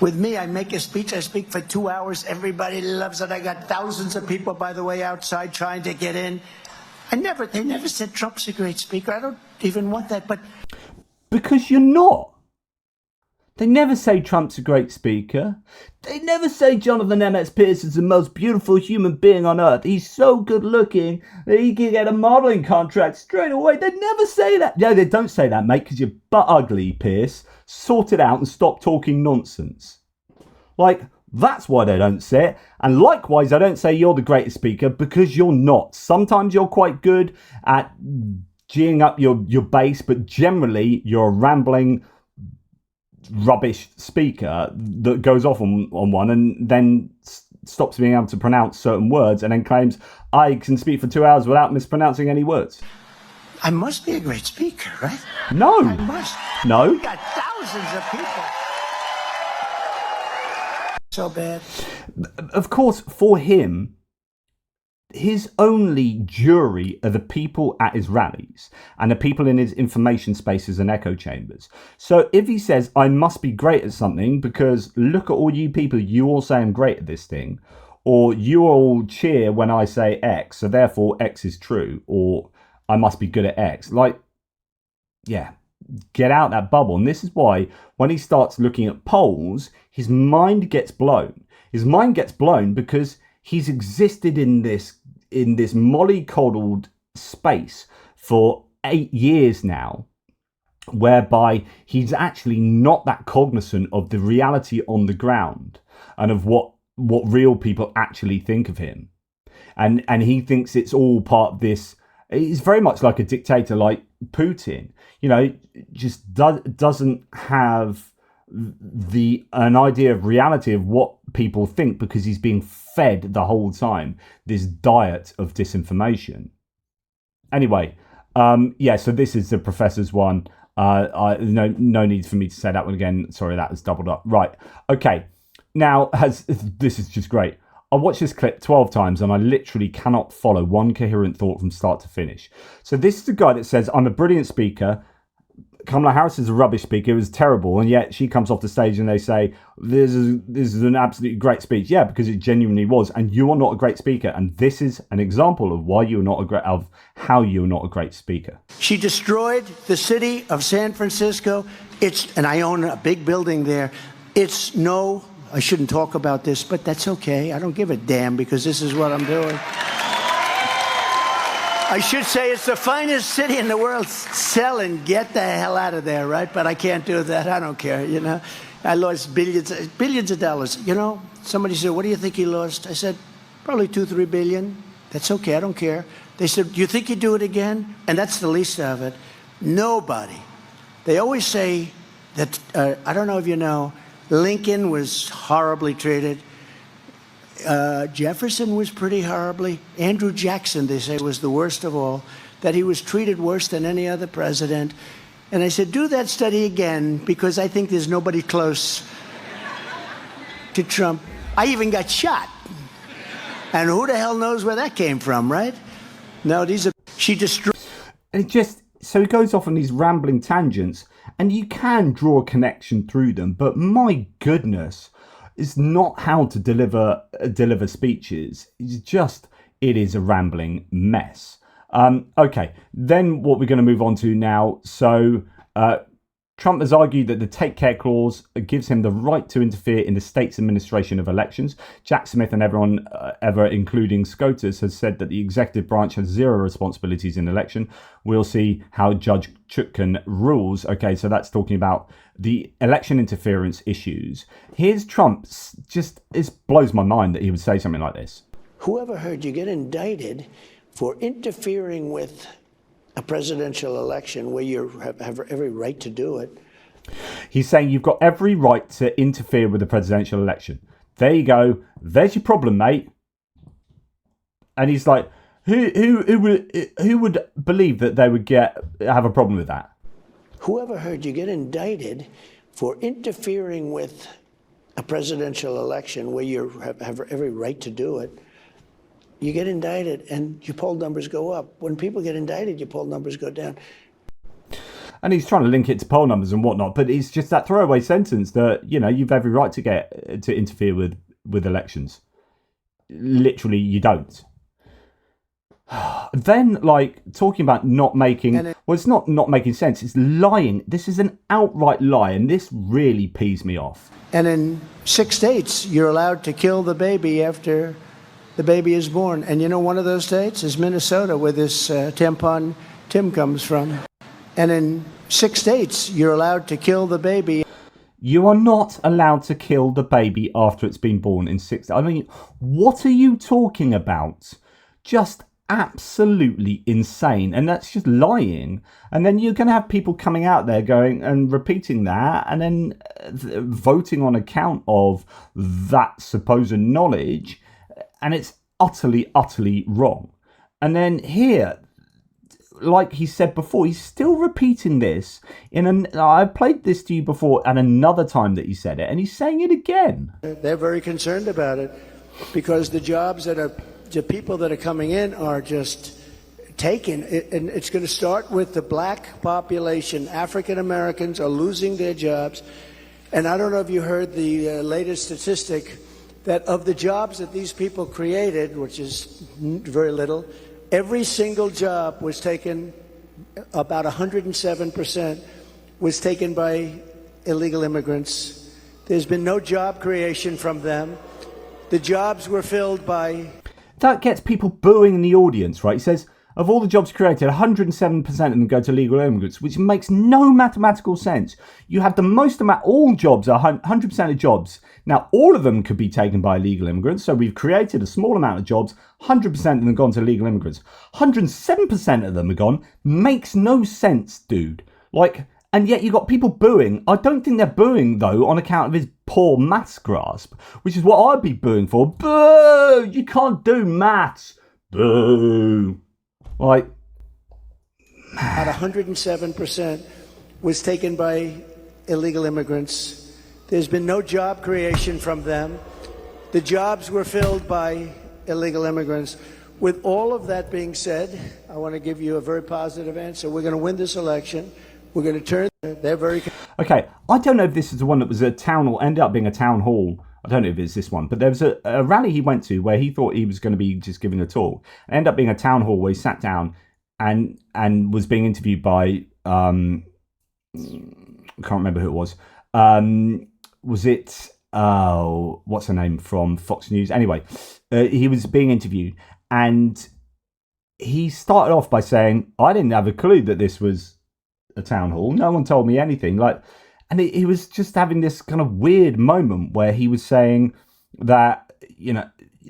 With me, I make a speech. I speak for 2 hours. Everybody loves it. I got thousands of people, by the way, outside trying to get in. They never said Trump's a great speaker. I don't even want that, but... Because you're not. They never say Trump's a great speaker. They never say Jonathan M.S. Pierce is the most beautiful human being on earth. He's so good looking that he can get a modeling contract straight away. They never say that. No, they don't say that, mate, because you're butt ugly, Pierce. Sort it out and stop talking nonsense. Like, That's why they don't say it. And likewise, I don't say you're the greatest speaker, because you're not. Sometimes you're quite good at geeing up your base, but generally you're a rambling, rubbish speaker that goes off on one and then stops being able to pronounce certain words and then claims, I can speak for 2 hours without mispronouncing any words. I must be a great speaker, right? No. I must. No. We got thousands of people. So bad. Of course, for him, his only jury are the people at his rallies and the people in his information spaces and echo chambers. So if he says, I must be great at something because look at all you people, you all say I'm great at this thing, or you all cheer when I say X, so therefore X is true, or I must be good at X. Like, yeah, get out that bubble. And this is why when he starts looking at polls, his mind gets blown. His mind gets blown because he's existed in this mollycoddled space for 8 years now, whereby he's actually not that cognizant of the reality on the ground and of what real people actually think of him. And he thinks it's all part of this. He's very much like a dictator like Putin, you know, just doesn't have an idea of reality of what people think because he's being fed the whole time this diet of disinformation. Anyway, so this is the professor's one. No need for me to say that one again. Sorry, that was doubled up. Right. Okay. Now, this is just great. I watched this clip 12 times and I literally cannot follow one coherent thought from start to finish. So this is the guy that says, I'm a brilliant speaker. Kamala Harris is a rubbish speaker. It was terrible. And yet she comes off the stage and they say, this is an absolutely great speech. Yeah, because it genuinely was. And you are not a great speaker. And this is an example of why you're not how you're not a great speaker. She destroyed the city of San Francisco. And I own a big building there. I shouldn't talk about this, but that's okay. I don't give a damn because this is what I'm doing. I should say it's the finest city in the world. Sell and get the hell out of there, right? But I can't do that. I don't care, you know. I lost billions of dollars. You know, somebody said, what do you think he lost? I said, probably 2-3 billion. That's okay. I don't care. They said, do you think you'd do it again? And that's the least of it. Nobody. They always say that, I don't know if you know, Lincoln was horribly treated. Jefferson was pretty horribly. Andrew Jackson, they say, was the worst of all, that he was treated worse than any other president. And I said, do that study again, because I think there's nobody close to Trump. I even got shot. And who the hell knows where that came from, right? No, she destroyed. So he goes off on these rambling tangents, and you can draw a connection through them, but my goodness, it's not how to deliver speeches. It is a rambling mess. Okay, then what we're going to move on to now. So Trump has argued that the Take Care Clause gives him the right to interfere in the state's administration of elections. Jack Smith and everyone ever, including SCOTUS, has said that the executive branch has zero responsibilities in election. We'll see how Judge Chutkan rules. Okay, so that's talking about the election interference issues. Here's Trump. It blows my mind that he would say something like this. Whoever heard you get indicted for interfering with a presidential election where you have every right to do it? He's saying you've got every right to interfere with the presidential election. There you go. There's your problem, mate. And he's like, who would believe that they would have a problem with that? Whoever heard you get indicted for interfering with a presidential election where you have every right to do it? You get indicted and your poll numbers go up. When people get indicted, your poll numbers go down. And he's trying to link it to poll numbers and whatnot, but it's just that throwaway sentence that, you know, you've every right to interfere with elections. Literally, you don't. Then, like, talking about not making... Well, it's not making sense. It's lying. This is an outright lie, and this really pees me off. And in 6 states, you're allowed to kill the baby after the baby is born. And you know, one of those states is Minnesota, where this tampon Tim comes from. And in 6 states, you're allowed to kill the baby. You are not allowed to kill the baby after it's been born in 6 days. I mean, what are you talking about? Just absolutely insane. And that's just lying. And then you're going to have people coming out there going and repeating that and then voting on account of that supposed knowledge. And it's utterly, utterly wrong. And then here, like he said before, he's still repeating this. I've played this to you before at another time that he said it, and he's saying it again. They're very concerned about it because the jobs the people that are coming in are just taken. And it's going to start with the black population. African Americans are losing their jobs. And I don't know if you heard the latest statistic that of the jobs that these people created, which is very little, every single job was taken, about 107%, was taken by illegal immigrants. There's been no job creation from them. The jobs were filled by... That gets people booing in the audience, right? He says, of all the jobs created, 107% of them go to legal immigrants, which makes no mathematical sense. You have the most amount, all jobs are 100% of jobs. Now, all of them could be taken by illegal immigrants. So we've created a small amount of jobs, 100% of them have gone to legal immigrants. 107% of them are gone. Makes no sense, dude. And yet you got people booing. I don't think they're booing, though, on account of his poor maths grasp, which is what I'd be booing for. Boo! You can't do maths. Boo! About 107% was taken by illegal immigrants. There's been no job creation from them. The jobs were filled by illegal immigrants. With all of that being said, I want to give you a very positive answer. We're going to win this election. We're going to turn. They're very... Okay, I don't know if this is the one that was a town hall, ended up being a town hall. I don't know if it's this one, but there was a rally he went to where he thought he was going to be just giving a talk. It ended up being a town hall where he sat down and was being interviewed by I can't remember who it was. Was it what's her name from Fox News? Anyway, he was being interviewed and he started off by saying, "I didn't have a clue that this was a town hall. No one told me anything." And he was just having this kind of weird moment where he was saying that,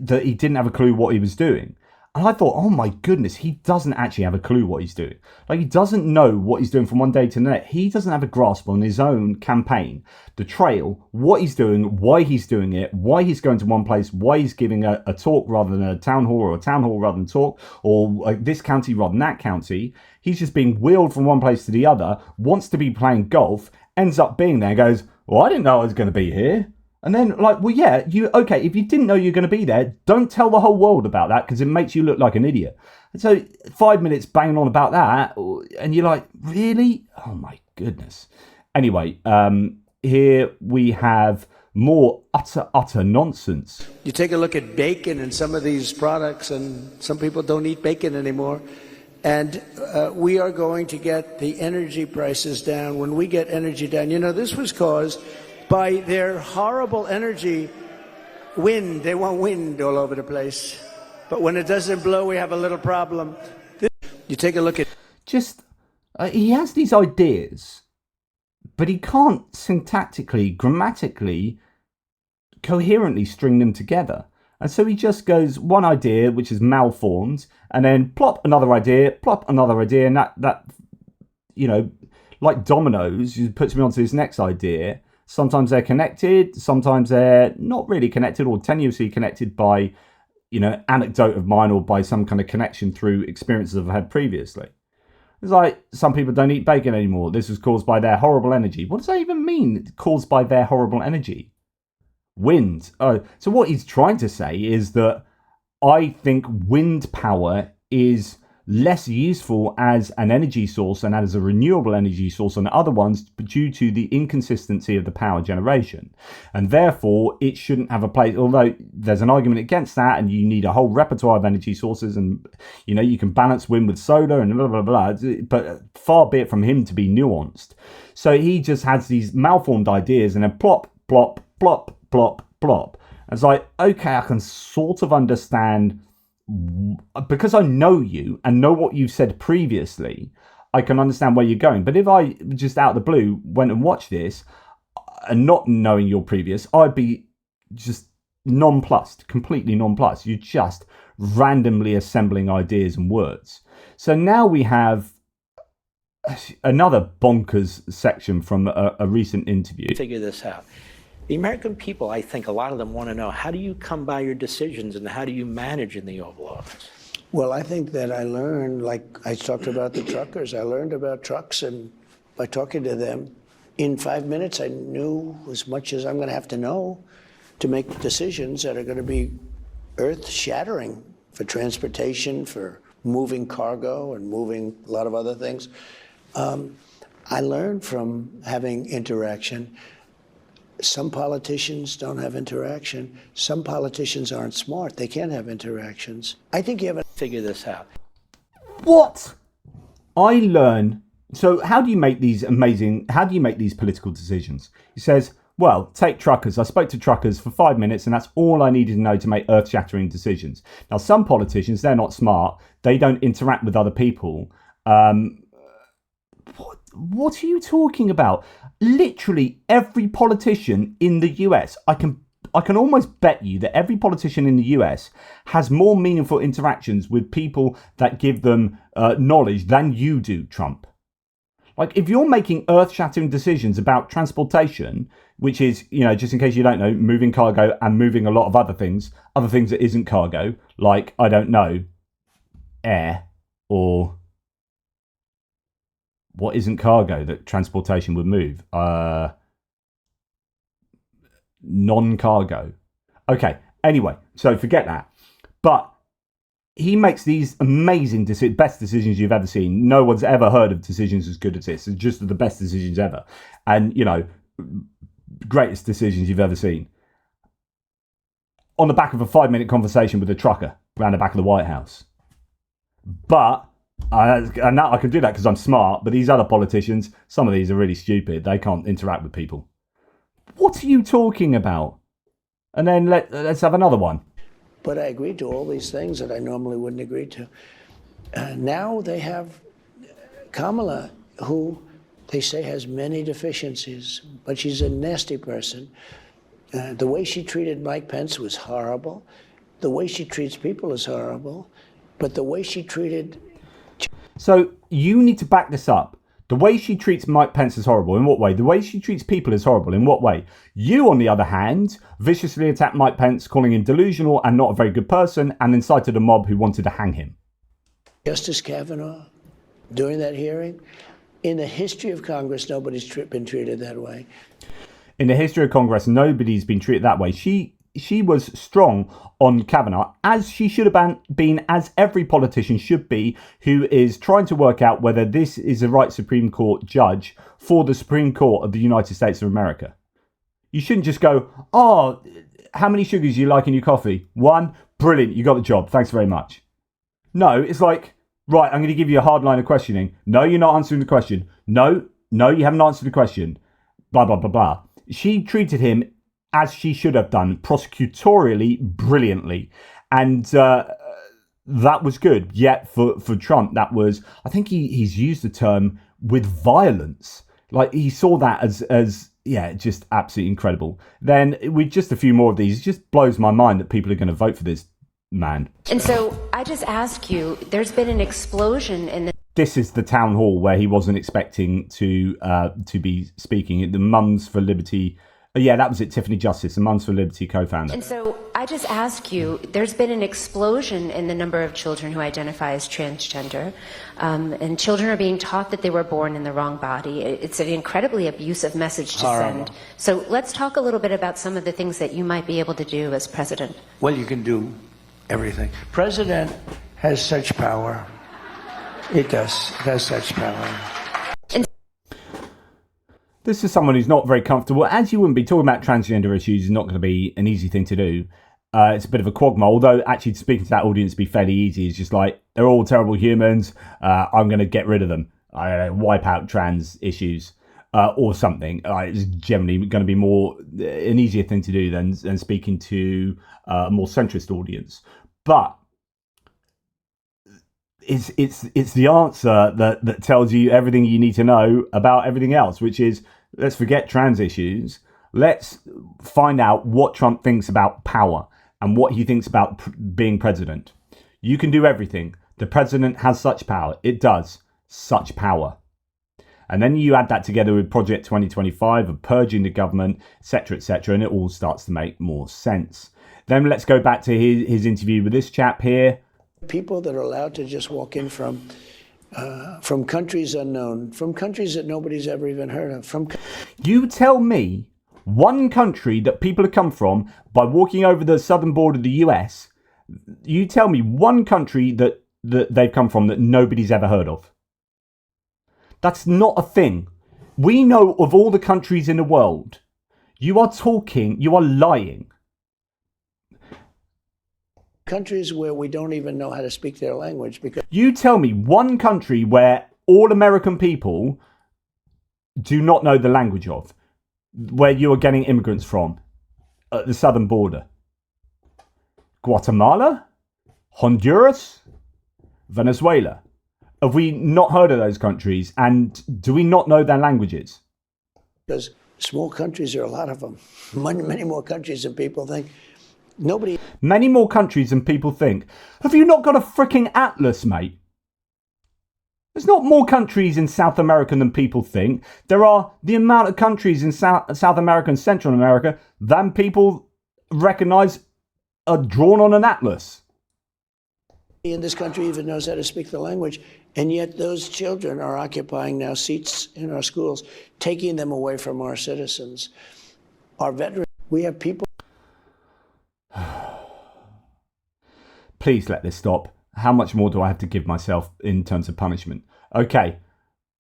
that he didn't have a clue what he was doing. And I thought, oh my goodness, he doesn't actually have a clue what he's doing. He doesn't know what he's doing from one day to the next. He doesn't have a grasp on his own campaign, the trail, what he's doing, why he's doing it, why he's going to one place, why he's giving a talk rather than a town hall, or a town hall rather than talk, or this county rather than that county. He's just being wheeled from one place to the other, wants to be playing golf, ends up being there and goes, "Well, I didn't know I was going to be here." And then if you didn't know you're going to be there, don't tell the whole world about that because it makes you look like an idiot. And so 5 minutes banging on about that, and you're like, really? Oh my goodness. Anyway, here we have more utter nonsense. You take a look at bacon and some of these products, and some people don't eat bacon anymore. And we are going to get the energy prices down. When we get energy down, this was caused by their horrible energy wind. They want wind all over the place. But when it doesn't blow, we have a little problem. You take a look at... he has these ideas, but he can't syntactically, grammatically, coherently string them together. And so he just goes one idea, which is malformed, and then plop another idea, and that like dominoes, he puts me onto his next idea. Sometimes they're connected, sometimes they're not really connected or tenuously connected by, anecdote of mine or by some kind of connection through experiences I've had previously. It's like some people don't eat bacon anymore. This was caused by their horrible energy. What does that even mean, caused by their horrible energy? Wind. So what he's trying to say is that I think wind power is less useful as an energy source and as a renewable energy source than other ones due to the inconsistency of the power generation. And therefore, it shouldn't have a place, although there's an argument against that, and you need a whole repertoire of energy sources, and, you can balance wind with solar and blah, blah, blah, but far be it from him to be nuanced. So he just has these malformed ideas and then plop, plop, plop, plop, plop. And it's like, okay, I can sort of understand, because I know you and know what you've said previously, I can understand where you're going. But if I just out of the blue went and watched this, and not knowing your previous, I'd be just nonplussed, completely nonplussed. You're just randomly assembling ideas and words. So now we have another bonkers section from a recent interview. Figure this out. The American people, I think a lot of them want to know, how do you come by your decisions and how do you manage in the Oval Office? Well, I think that I learned, like I talked about the truckers, I learned about trucks, and by talking to them, in 5 minutes, I knew as much as I'm going to have to know to make decisions that are going to be earth-shattering for transportation, for moving cargo and moving a lot of other things. I learned from having interaction. Some politicians don't have interaction. Some politicians aren't smart. They can't have interactions. I think you have to figure this out. What? I learn. So how do you make these political decisions? He says, well, take truckers. I spoke to truckers for 5 minutes and that's all I needed to know to make earth-shattering decisions. Now, some politicians, they're not smart. They don't interact with other people. What are you talking about? Literally every politician in the US, I can almost bet you that every politician in the US has more meaningful interactions with people that give them knowledge than you do, Trump. Like, if you're making earth-shattering decisions about transportation, which is, just in case you don't know, moving cargo and moving a lot of other things that isn't cargo, like, I don't know, air, or what isn't cargo that transportation would move? Non-cargo. Okay, anyway, so forget that. But he makes these amazing best decisions you've ever seen. No one's ever heard of decisions as good as this. It's just the best decisions ever. And, greatest decisions you've ever seen. On the back of a 5-minute conversation with a trucker around the back of the White House. But and I can do that because I'm smart, but these other politicians, some of these are really stupid. They can't interact with people. What are you talking about? And then let's have another one. But I agreed to all these things that I normally wouldn't agree to. Now they have Kamala, who they say has many deficiencies, but she's a nasty person. The way she treated Mike Pence was horrible. The way she treats people is horrible. But the way she treated... So you need to back this up. The way she treats Mike Pence is horrible. In what way? The way she treats people is horrible. In what way? You, on the other hand, viciously attacked Mike Pence, calling him delusional and not a very good person, and incited a mob who wanted to hang him. Justice Kavanaugh, during that hearing, in the history of Congress, nobody's been treated that way. In the history of Congress, nobody's been treated that way. She was strong on Kavanaugh, as she should have been, as every politician should be, who is trying to work out whether this is the right Supreme Court judge for the Supreme Court of the United States of America. You shouldn't just go, oh, how many sugars do you like in your coffee? 1? Brilliant, you got the job, thanks very much. No, it's like, right, I'm going to give you a hard line of questioning. No, you're not answering the question. No, you haven't answered the question. Blah, blah, blah, blah. She treated him as she should have done, prosecutorially, brilliantly. And that was good. Yet for Trump, that was, I think he's used the term with violence. Like, he saw that as just absolutely incredible. Then with just a few more of these, it just blows my mind that people are going to vote for this man. And so I just ask you, there's been an explosion in the... This is the town hall where he wasn't expecting to be speaking at the Mums for Liberty. Yeah, that was it, Tiffany Justice, the Mums for Liberty co-founder. And so I just ask you, there's been an explosion in the number of children who identify as transgender, and children are being taught that they were born in the wrong body. It's an incredibly abusive message to send. So let's talk a little bit about some of the things that you might be able to do as president. Well, you can do everything. President has such power. It does. It has such power. This is someone who's not very comfortable. As you wouldn't be, talking about transgender issues is not going to be an easy thing to do. It's a bit of a quagmire, although actually speaking to that audience be fairly easy. It's just like, they're all terrible humans. I'm going to get rid of them. I don't know, wipe out trans issues or something. It's generally going to be an easier thing to do than speaking to a more centrist audience. But it's the answer that tells you everything you need to know about everything else, which is, let's forget trans issues. let's find out what Trump thinks about power and what he thinks about being president. You can do everything. The president has such power. It does. Such power. And then you add that together with Project 2025 of purging the government, etc., and it all starts to make more sense. Then let's go back to his interview with this chap here. People that are allowed to just walk in from countries unknown, from countries that nobody's ever even heard of. You tell me one country that people have come from by walking over the southern border of the US. You tell me one country that they've come from that nobody's ever heard of. That's not a thing. We know of all the countries in the world. You are lying. Countries where we don't even know how to speak their language. Because you tell me one country where all American people do not know the language of, where you are getting immigrants from at the southern border. Guatemala? Honduras? Venezuela? Have we not heard of those countries, and do we not know their languages? Because small countries, there are a lot of them. Many more countries than people think. Many more countries than people think. Have you not got a freaking atlas, mate? There's not more countries in South America than people think. There are the amount of countries in South America and Central America than people recognize are drawn on an atlas. In this country even knows how to speak the language, and yet those children are occupying now seats in our schools, taking them away from our citizens, our veterans. We have people. Please let this stop. How much more do I have to give myself in terms of punishment? Okay.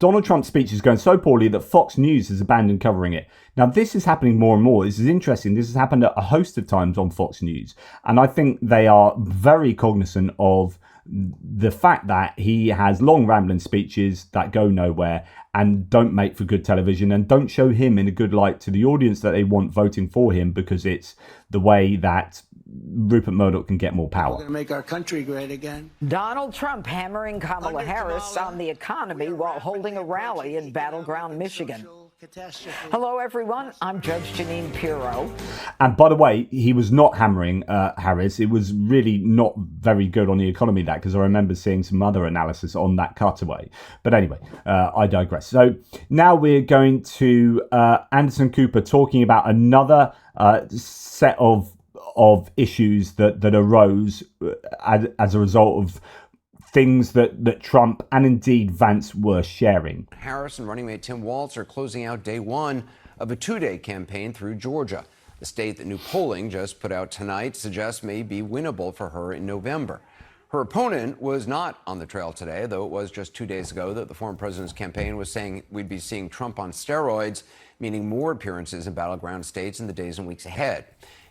Donald Trump's speech is going so poorly that Fox News has abandoned covering it. Now, this is happening more and more. This is interesting. This has happened a host of times on Fox News. And I think they are very cognizant of the fact that he has long rambling speeches that go nowhere and don't make for good television and don't show him in a good light to the audience that they want voting for him, because it's the way that Rupert Murdoch can get more power. We're going to make our country great again. Donald Trump hammering Kamala Harris on the economy while holding a rally in battleground Michigan. Hello, everyone. I'm Judge Janine Pirro. And by the way, he was not hammering Harris. It was really not very good on the economy, that, because I remember seeing some other analysis on that cutaway. But anyway, I digress. So now we're going to Anderson Cooper talking about another set of issues that arose as a result of things that Trump and indeed Vance were sharing. Harris and running mate Tim Walz are closing out day one of a two-day campaign through Georgia, the state that new polling just put out tonight suggests may be winnable for her in November. Her opponent was not on the trail today, though it was just 2 days ago that the former president's campaign was saying we'd be seeing Trump on steroids, meaning more appearances in battleground states in the days and weeks ahead.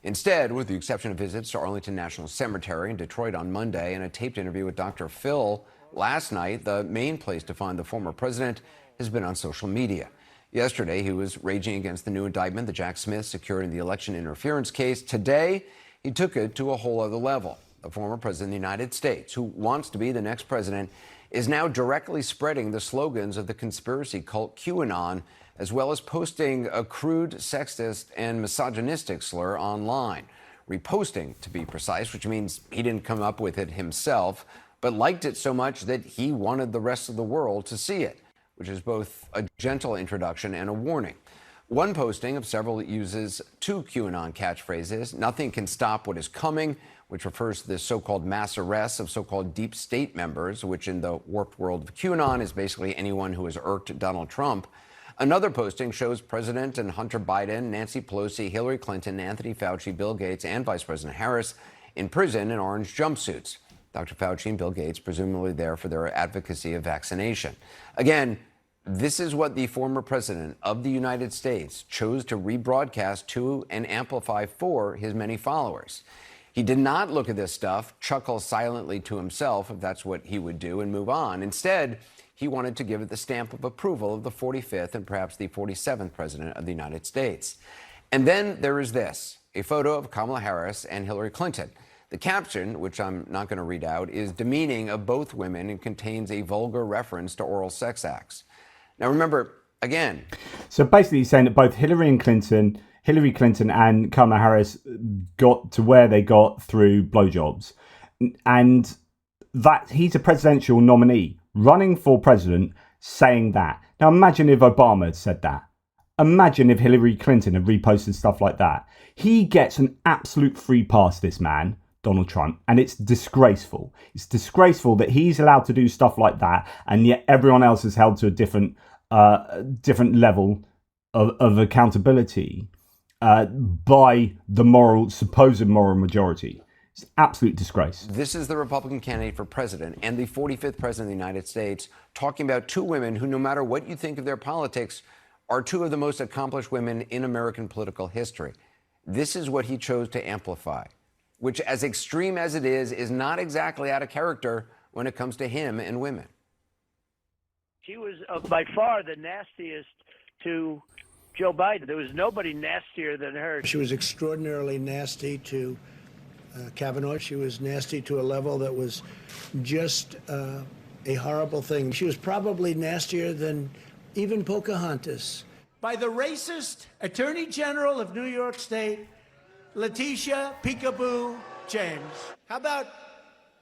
Instead, with the exception of visits to Arlington National Cemetery in Detroit on Monday and a taped interview with Dr. Phil last night, the main place to find the former president has been on social media. Yesterday, he was raging against the new indictment that Jack Smith secured in the election interference case. Today, he took it to a whole other level. The former president of the United States, who wants to be the next president, is now directly spreading the slogans of the conspiracy cult QAnon, as well as posting a crude, sexist, and misogynistic slur online. Reposting, to be precise, which means he didn't come up with it himself, but liked it so much that he wanted the rest of the world to see it, which is both a gentle introduction and a warning. One posting of several uses two QAnon catchphrases: "Nothing can stop what is coming," which refers to the so-called mass arrests of so-called deep state members, which in the warped world of QAnon is basically anyone who has irked Donald Trump. Another posting shows President and Hunter Biden, Nancy Pelosi, Hillary Clinton, Anthony Fauci, Bill Gates, and Vice President Harris in prison in orange jumpsuits. Dr. Fauci and Bill Gates presumably there for their advocacy of vaccination. Again, this is what the former president of the United States chose to rebroadcast to and amplify for his many followers. He did not look at this stuff, chuckle silently to himself, if that's what he would do, and move on. Instead, he wanted to give it the stamp of approval of the 45th and perhaps the 47th president of the United States. And then there is this, a photo of Kamala Harris and Hillary Clinton. The caption, which I'm not going to read out, is demeaning of both women and contains a vulgar reference to oral sex acts. Now remember, again... So basically he's saying that both Hillary Hillary Clinton and Kamala Harris got to where they got through blowjobs. And that he's a presidential nominee running for president saying that. Now imagine if Obama had said that. Imagine if Hillary Clinton had reposted stuff like that. He gets an absolute free pass, this man, Donald Trump, and it's disgraceful. It's disgraceful that he's allowed to do stuff like that, and yet everyone else is held to a different level of accountability by the supposed moral majority. It's an absolute disgrace. This is the Republican candidate for president and the 45th president of the United States talking about two women who, no matter what you think of their politics, are two of the most accomplished women in American political history. This is what he chose to amplify, which, as extreme as it is not exactly out of character when it comes to him and women. She was by far the nastiest to Joe Biden. There was nobody nastier than her. She was extraordinarily nasty to Kavanaugh. She was nasty to a level that was just a horrible thing. She was probably nastier than even Pocahontas. By the racist Attorney General of New York State, Letitia Peekaboo James. How about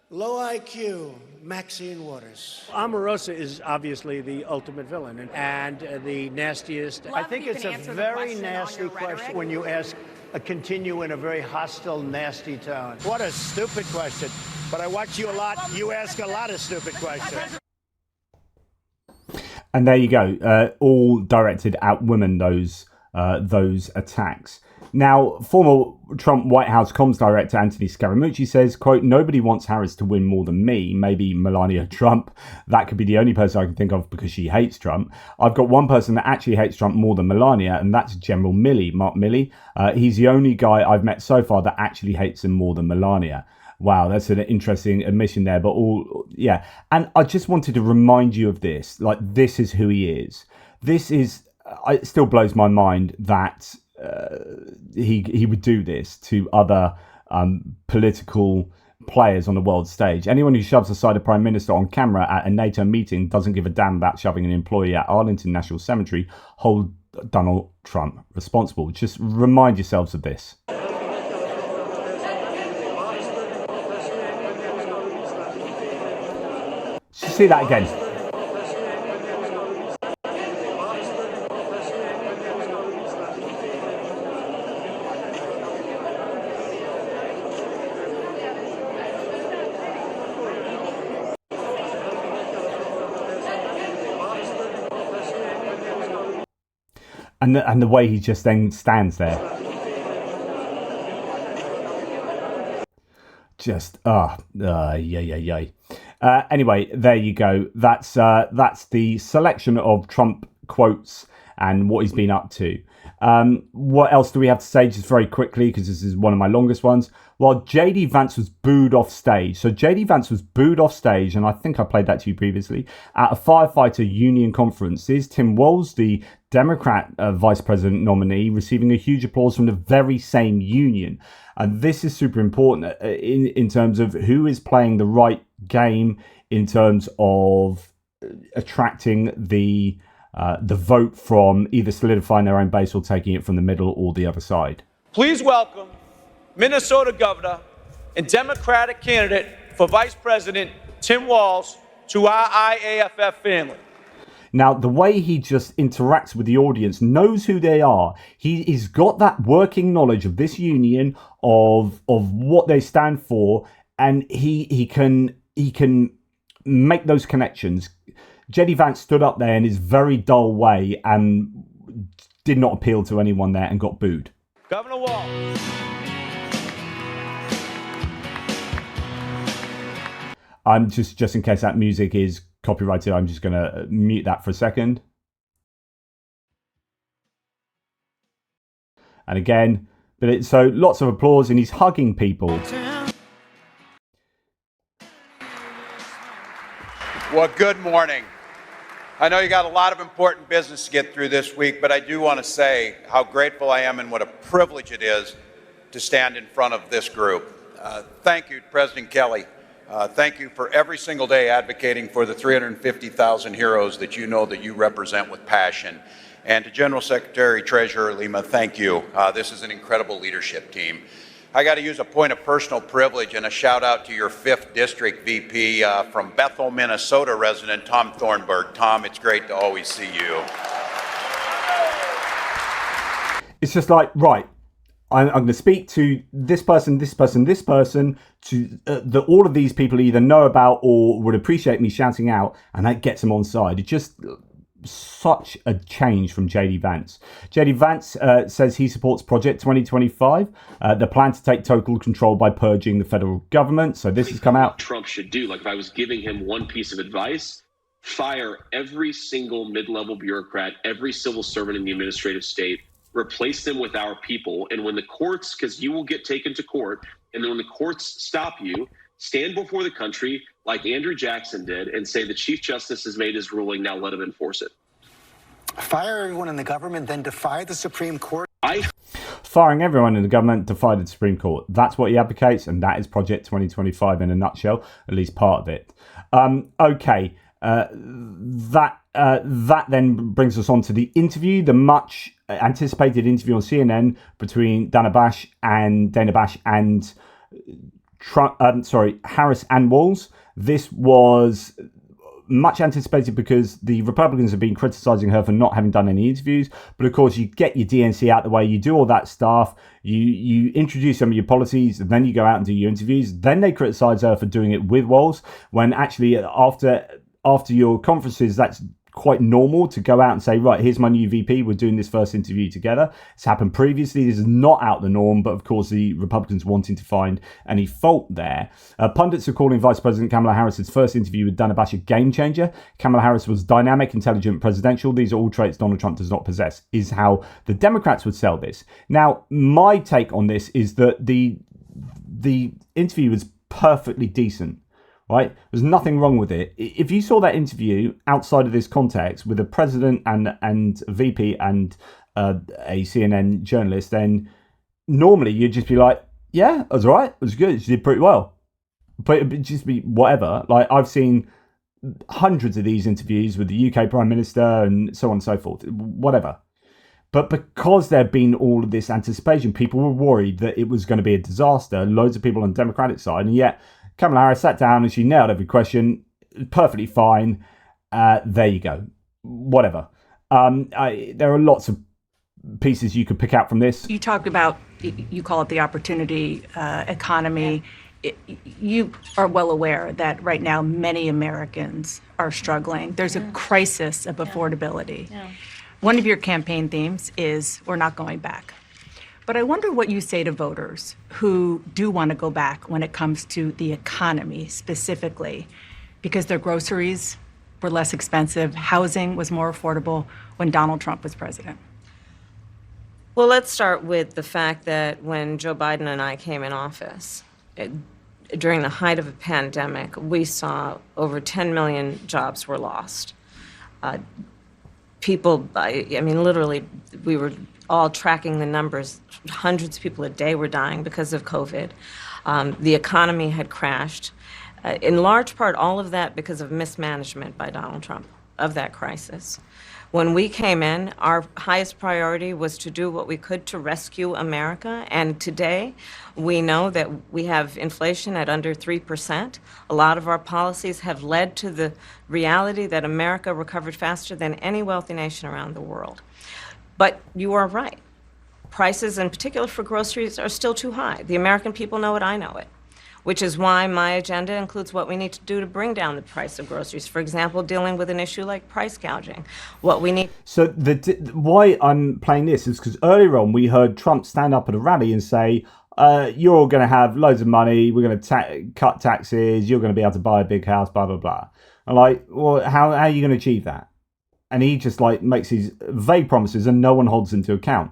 low IQ Maxine Waters? Omarosa is obviously the ultimate villain and the nastiest. I think it's a very nasty question when you continue in a very hostile, nasty tone. What a stupid question. But I watch you a lot. You ask a lot of stupid questions. And there you go, all directed at women, those attacks. Now, former Trump White House comms director Anthony Scaramucci says, quote, "Nobody wants Harris to win more than me, maybe Melania Trump. That could be the only person I can think of because she hates Trump. I've got one person that actually hates Trump more than Melania, and that's General Milley, Mark Milley. He's the only guy I've met so far that actually hates him more than Melania." Wow, that's an interesting admission there, but yeah. And I just wanted to remind you of this. Like, this is who he is. It still blows my mind that he would do this to other political players on the world stage. Anyone who shoves aside a prime minister on camera at a NATO meeting doesn't give a damn about shoving an employee at Arlington National Cemetery. Hold Donald Trump responsible. Just remind yourselves of this. See that again. And the way he just then stands there. Just yay. Anyway, there you go. That's the selection of Trump quotes and what he's been up to. What else do we have to say just very quickly, because this is one of my longest ones? Well, J.D. Vance was booed off stage. So J.D. Vance was booed off stage, and I think I played that to you previously, at a firefighter union conference. Here's Tim Walz, the Democrat vice president nominee, receiving a huge applause from the very same union. And this is super important in terms of who is playing the right game in terms of attracting the vote from either solidifying their own base or taking it from the middle or the other side. Please welcome Minnesota Governor and Democratic candidate for Vice President Tim Walz to our IAFF family. Now, the way he just interacts with the audience, knows who they are. He's got that working knowledge of this union, of what they stand for, and he can make those connections. J.D. Vance stood up there in his very dull way and did not appeal to anyone there and got booed. Governor Walz. I'm just in case that music is copyrighted, I'm just going to mute that for a second. And again, so lots of applause, and he's hugging people. Well, good morning. I know you got a lot of important business to get through this week, but I do want to say how grateful I am and what a privilege it is to stand in front of this group. Thank you, President Kelly, Thank you for every single day advocating for the 350,000 heroes that you know that you represent with passion. And to General Secretary Treasurer Lima, thank you. This is an incredible leadership team. I got to use a point of personal privilege and a shout out to your 5th District VP from Bethel, Minnesota resident, Tom Thornburg. Tom, it's great to always see you. It's just like, right, I'm going to speak to this person, this person, this person, to all of these people either know about or would appreciate me shouting out, and that gets them on side. It's just such a change from J.D. Vance. J.D. Vance says he supports Project 2025, the plan to take total control by purging the federal government. So this has come out. Trump should do, like if I was giving him one piece of advice, fire every single mid-level bureaucrat, every civil servant in the administrative state, replace them with our people. And when the courts, because you will get taken to court, and then when the courts stop you, stand before the country like Andrew Jackson did and say the Chief Justice has made his ruling, now let him enforce it. Fire everyone in the government, then defy the Supreme Court. Firing everyone in the government, defy the Supreme Court. That's what he advocates, and that is Project 2025 in a nutshell, at least part of it. Okay, that then brings us on to the interview, the much anticipated interview on CNN between Dana Bash and Harris and Walz. This was much anticipated because the Republicans have been criticizing her for not having done any interviews. But of course, you get your DNC out the way, you do all that stuff, you introduce some of your policies, and then you go out and do your interviews. Then they criticize her for doing it with Walz, when actually after your conferences, that's quite normal to go out and say, right, here's my new VP, we're doing this first interview together. It's happened previously. This is not out the norm, but of course the Republicans wanting to find any fault there. Pundits are calling Vice President Kamala Harris's first interview with Dana Bash a game changer. Kamala Harris was dynamic, intelligent, presidential. These are all traits Donald Trump does not possess, is how the Democrats would sell this. Now, my take on this is that the interview was perfectly decent. Right? There's nothing wrong with it. If you saw that interview outside of this context with a president and a VP and a CNN journalist, then normally you'd just be like, yeah, it was all right. It was good. She did pretty well. But it'd just be whatever. Like, I've seen hundreds of these interviews with the UK Prime Minister and so on and so forth. Whatever. But because there'd been all of this anticipation, people were worried that it was going to be a disaster. Loads of people on the Democratic side. And yet Kamala Harris sat down and she nailed every question. Perfectly fine. There you go. Whatever. There are lots of pieces you could pick out from this. You talked about, you call it the opportunity economy. You are well aware that right now many Americans are struggling. There's a crisis of affordability. One of your campaign themes is we're not going back. But I wonder what you say to voters who do want to go back when it comes to the economy specifically, because their groceries were less expensive, housing was more affordable when Donald Trump was president. Well, let's start with the fact that when Joe Biden and I came in office, during the height of a pandemic, we saw over 10 million jobs were lost. People, I mean, literally, we were all tracking the numbers. Hundreds of people a day were dying because of COVID. The economy had crashed. In large part, all of that because of mismanagement by Donald Trump of that crisis. When we came in, our highest priority was to do what we could to rescue America. And today, we know that we have inflation at under 3%. A lot of our policies have led to the reality that America recovered faster than any wealthy nation around the world. But you are right. Prices, in particular for groceries, are still too high. The American people know it, I know it, which is why my agenda includes what we need to do to bring down the price of groceries. For example, dealing with an issue like price gouging. What we need. So why I'm playing this is because earlier on we heard Trump stand up at a rally and say, you're all going to have loads of money, we're going to cut taxes, you're going to be able to buy a big house, blah, blah, blah. I'm like, well, how are you going to achieve that? And he just like makes these vague promises and no one holds them to account.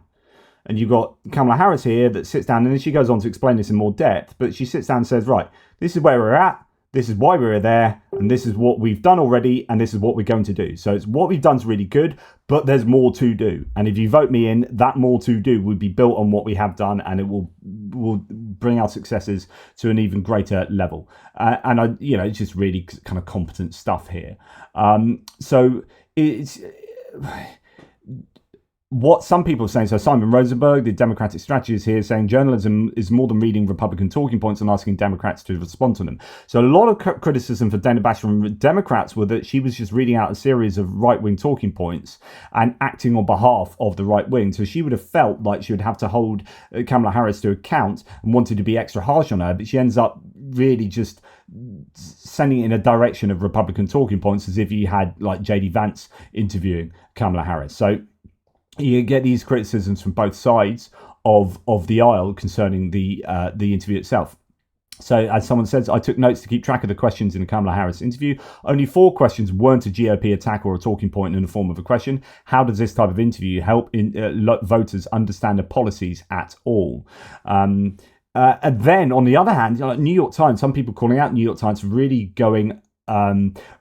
And you've got Kamala Harris here that sits down, and then she goes on to explain this in more depth, but she sits down and says, right, this is where we're at, this is why we're there, and this is what we've done already, and this is what we're going to do. So it's what we've done is really good, but there's more to do. And if you vote me in, that more to do would be built on what we have done, and it will bring our successes to an even greater level. And I, it's just really kind of competent stuff here. So it's what some people are saying. So Simon Rosenberg, the Democratic strategist here, saying journalism is more than reading Republican talking points and asking Democrats to respond to them. So a lot of criticism for Dana Bash from Democrats were that she was just reading out a series of right-wing talking points and acting on behalf of the right wing. So she would have felt like she would have to hold Kamala Harris to account and wanted to be extra harsh on her, but she ends up really just sending it in a direction of Republican talking points, as if you had like JD Vance interviewing Kamala Harris. So you get these criticisms from both sides of the aisle concerning the interview itself. So, as someone says, I took notes to keep track of the questions in the Kamala Harris interview. Only 4 questions weren't a GOP attack or a talking point in the form of a question. How does this type of interview help voters understand the policies at all? And then, on the other hand, New York Times, some people calling out New York Times for really going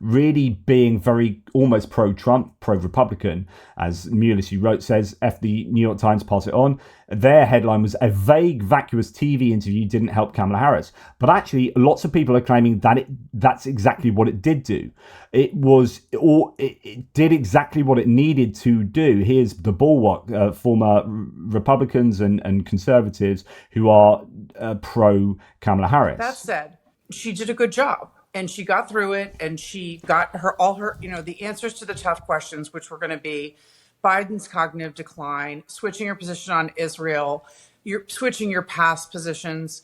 really being very almost pro-Trump, pro-Republican, as Mueller, she wrote, says, F the New York Times, pass it on. Their headline was, a vague, vacuous TV interview didn't help Kamala Harris. But actually, lots of people are claiming that that's exactly what it did do. It did exactly what it needed to do. Here's the bulwark, former Republicans and conservatives who are pro-Kamala Harris. That said, she did a good job. And she got through it, and she got all her, the answers to the tough questions, which were going to be Biden's cognitive decline, switching your position on Israel, switching your past positions.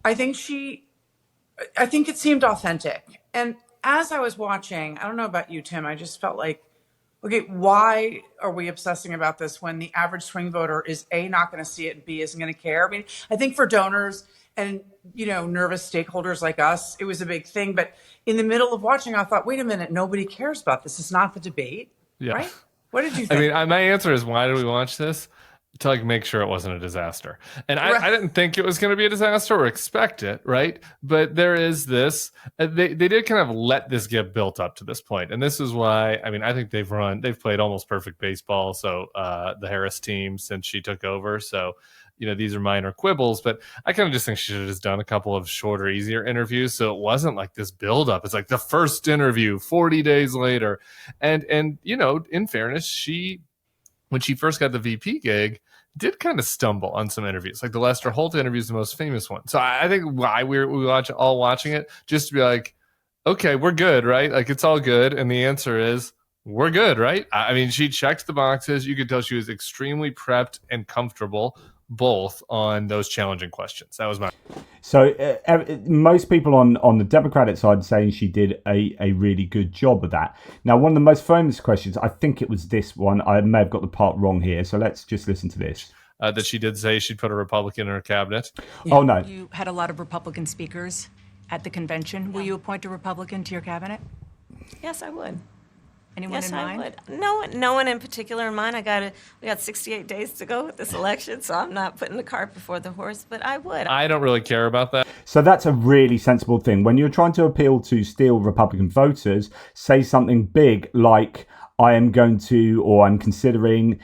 I think it seemed authentic. And as I was watching, I don't know about you, Tim, I just felt like, okay, why are we obsessing about this when the average swing voter is A, not going to see it, and B, isn't going to care? I mean, I think for donors and, nervous stakeholders like us, it was a big thing. But in the middle of watching, I thought, wait a minute, nobody cares about this. It's not the debate, right? What did you think? I mean, my answer is, why did we watch this? To make sure it wasn't a disaster. And I didn't think it was going to be a disaster or expect it, right? But there is this, they did kind of let this get built up to this point. And this is why, I think they've played almost perfect baseball. So the Harris team, since she took over. So, these are minor quibbles, but I kind of just think she should have just done a couple of shorter, easier interviews. So it wasn't like this buildup. It's like the first interview 40 days later. And in fairness, when she first got the VP gig, did kind of stumble on some interviews. Like the Lester Holt interview is the most famous one. So I think why we watching it, just to be like, okay, we're good, right? Like it's all good. And the answer is, we're good, right? I mean, she checked the boxes. You could tell she was extremely prepped and comfortable both on those challenging questions. That was my... So most people on the Democratic side saying she did a really good job of that. Now, one of the most famous questions, I think it was this one. I may have got the part wrong here. So let's just listen to this. That she did say she'd put a Republican in her cabinet. Oh, no. You had a lot of Republican speakers at the convention. Will you appoint a Republican to your cabinet? Yes, I would. Anyone in mind? Yes, I would. No one in particular in mind. We got 68 days to go with this election, so I'm not putting the cart before the horse, but I would. I don't really care about that. So that's a really sensible thing. When you're trying to appeal to steal Republican voters, say something big like, I am going to, or I'm considering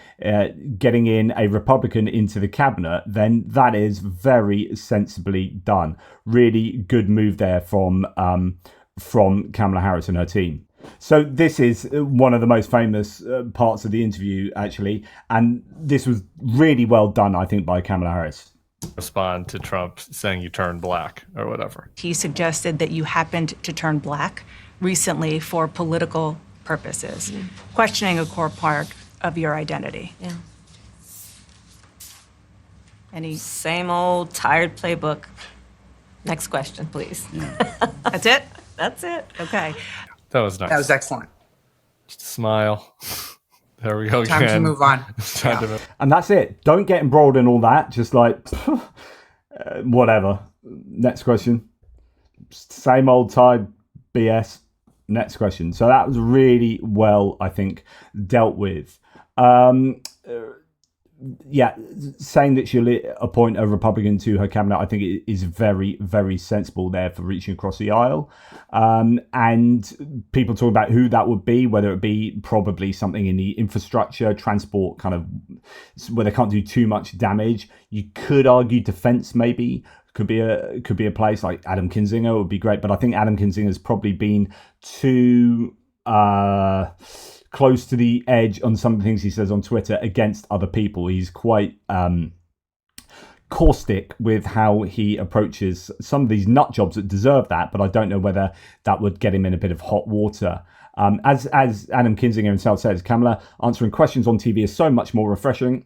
getting in a Republican into the cabinet, then that is very sensibly done. Really good move there from Kamala Harris and her team. So this is one of the most famous parts of the interview, actually. And this was really well done, I think, by Kamala Harris. Respond to Trump saying you turned black or whatever. He suggested that you happened to turn black recently for political purposes, questioning a core part of your identity. Yeah. Any same old tired playbook. Next question, please. Yeah. That's it? That's it. Okay. That was nice. That was excellent. Just smile. There we go. Time to move on. And that's it. Don't get embroiled in all that. Just like, whatever. Next question. Same old tired BS. Next question. So that was really well, I think, dealt with. Yeah, saying that she'll appoint a Republican to her cabinet, I think it is very, very sensible there for reaching across the aisle. And people talk about who that would be, whether it be probably something in the infrastructure, transport, kind of where they can't do too much damage. You could argue defense, maybe. could be a place. Like Adam Kinzinger would be great, but I think Adam Kinzinger's probably been too close to the edge on some of the things he says on Twitter against other people. He's quite caustic with how he approaches some of these nut jobs that deserve that, but I don't know whether that would get him in a bit of hot water. As Adam Kinzinger himself says, Kamala answering questions on TV is so much more refreshing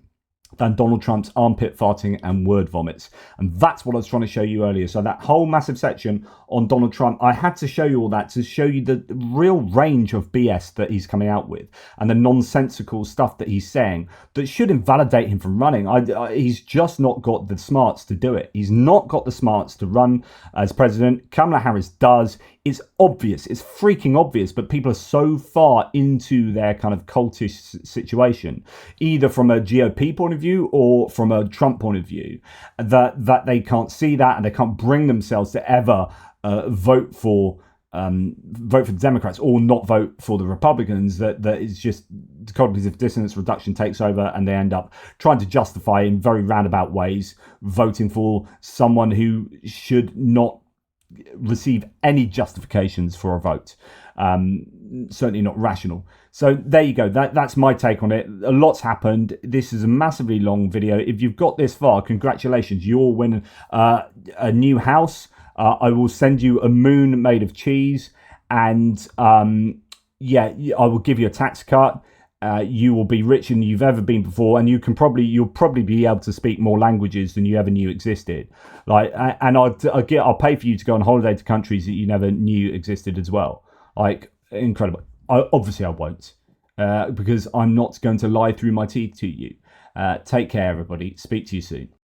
than Donald Trump's armpit farting and word vomits. And that's what I was trying to show you earlier. So that whole massive section on Donald Trump, I had to show you all that to show you the real range of BS that he's coming out with and the nonsensical stuff that he's saying that should invalidate him from running. He's just not got the smarts to do it. He's not got the smarts to run as president. Kamala Harris does. It's obvious. It's freaking obvious, but people are so far into their kind of cultish situation, either from a GOP point of view or from a Trump point of view, that they can't see that and they can't bring themselves to ever vote for the Democrats or not vote for the Republicans. That is just cognitive dissonance reduction takes over, and they end up trying to justify in very roundabout ways voting for someone who should not receive any justifications for a vote. Certainly not rational. So there you go. That's my take on it. A lot's happened. This is a massively long video. If you've got this far, congratulations. You'll win a new house. I will send you a moon made of cheese, and I will give you a tax cut. You will be richer than you've ever been before, and you'll probably be able to speak more languages than you ever knew existed. And I'll pay for you to go on holiday to countries that you never knew existed as well. Like, incredible. Obviously I won't, because I'm not going to lie through my teeth to you. Take care, everybody. Speak to you soon.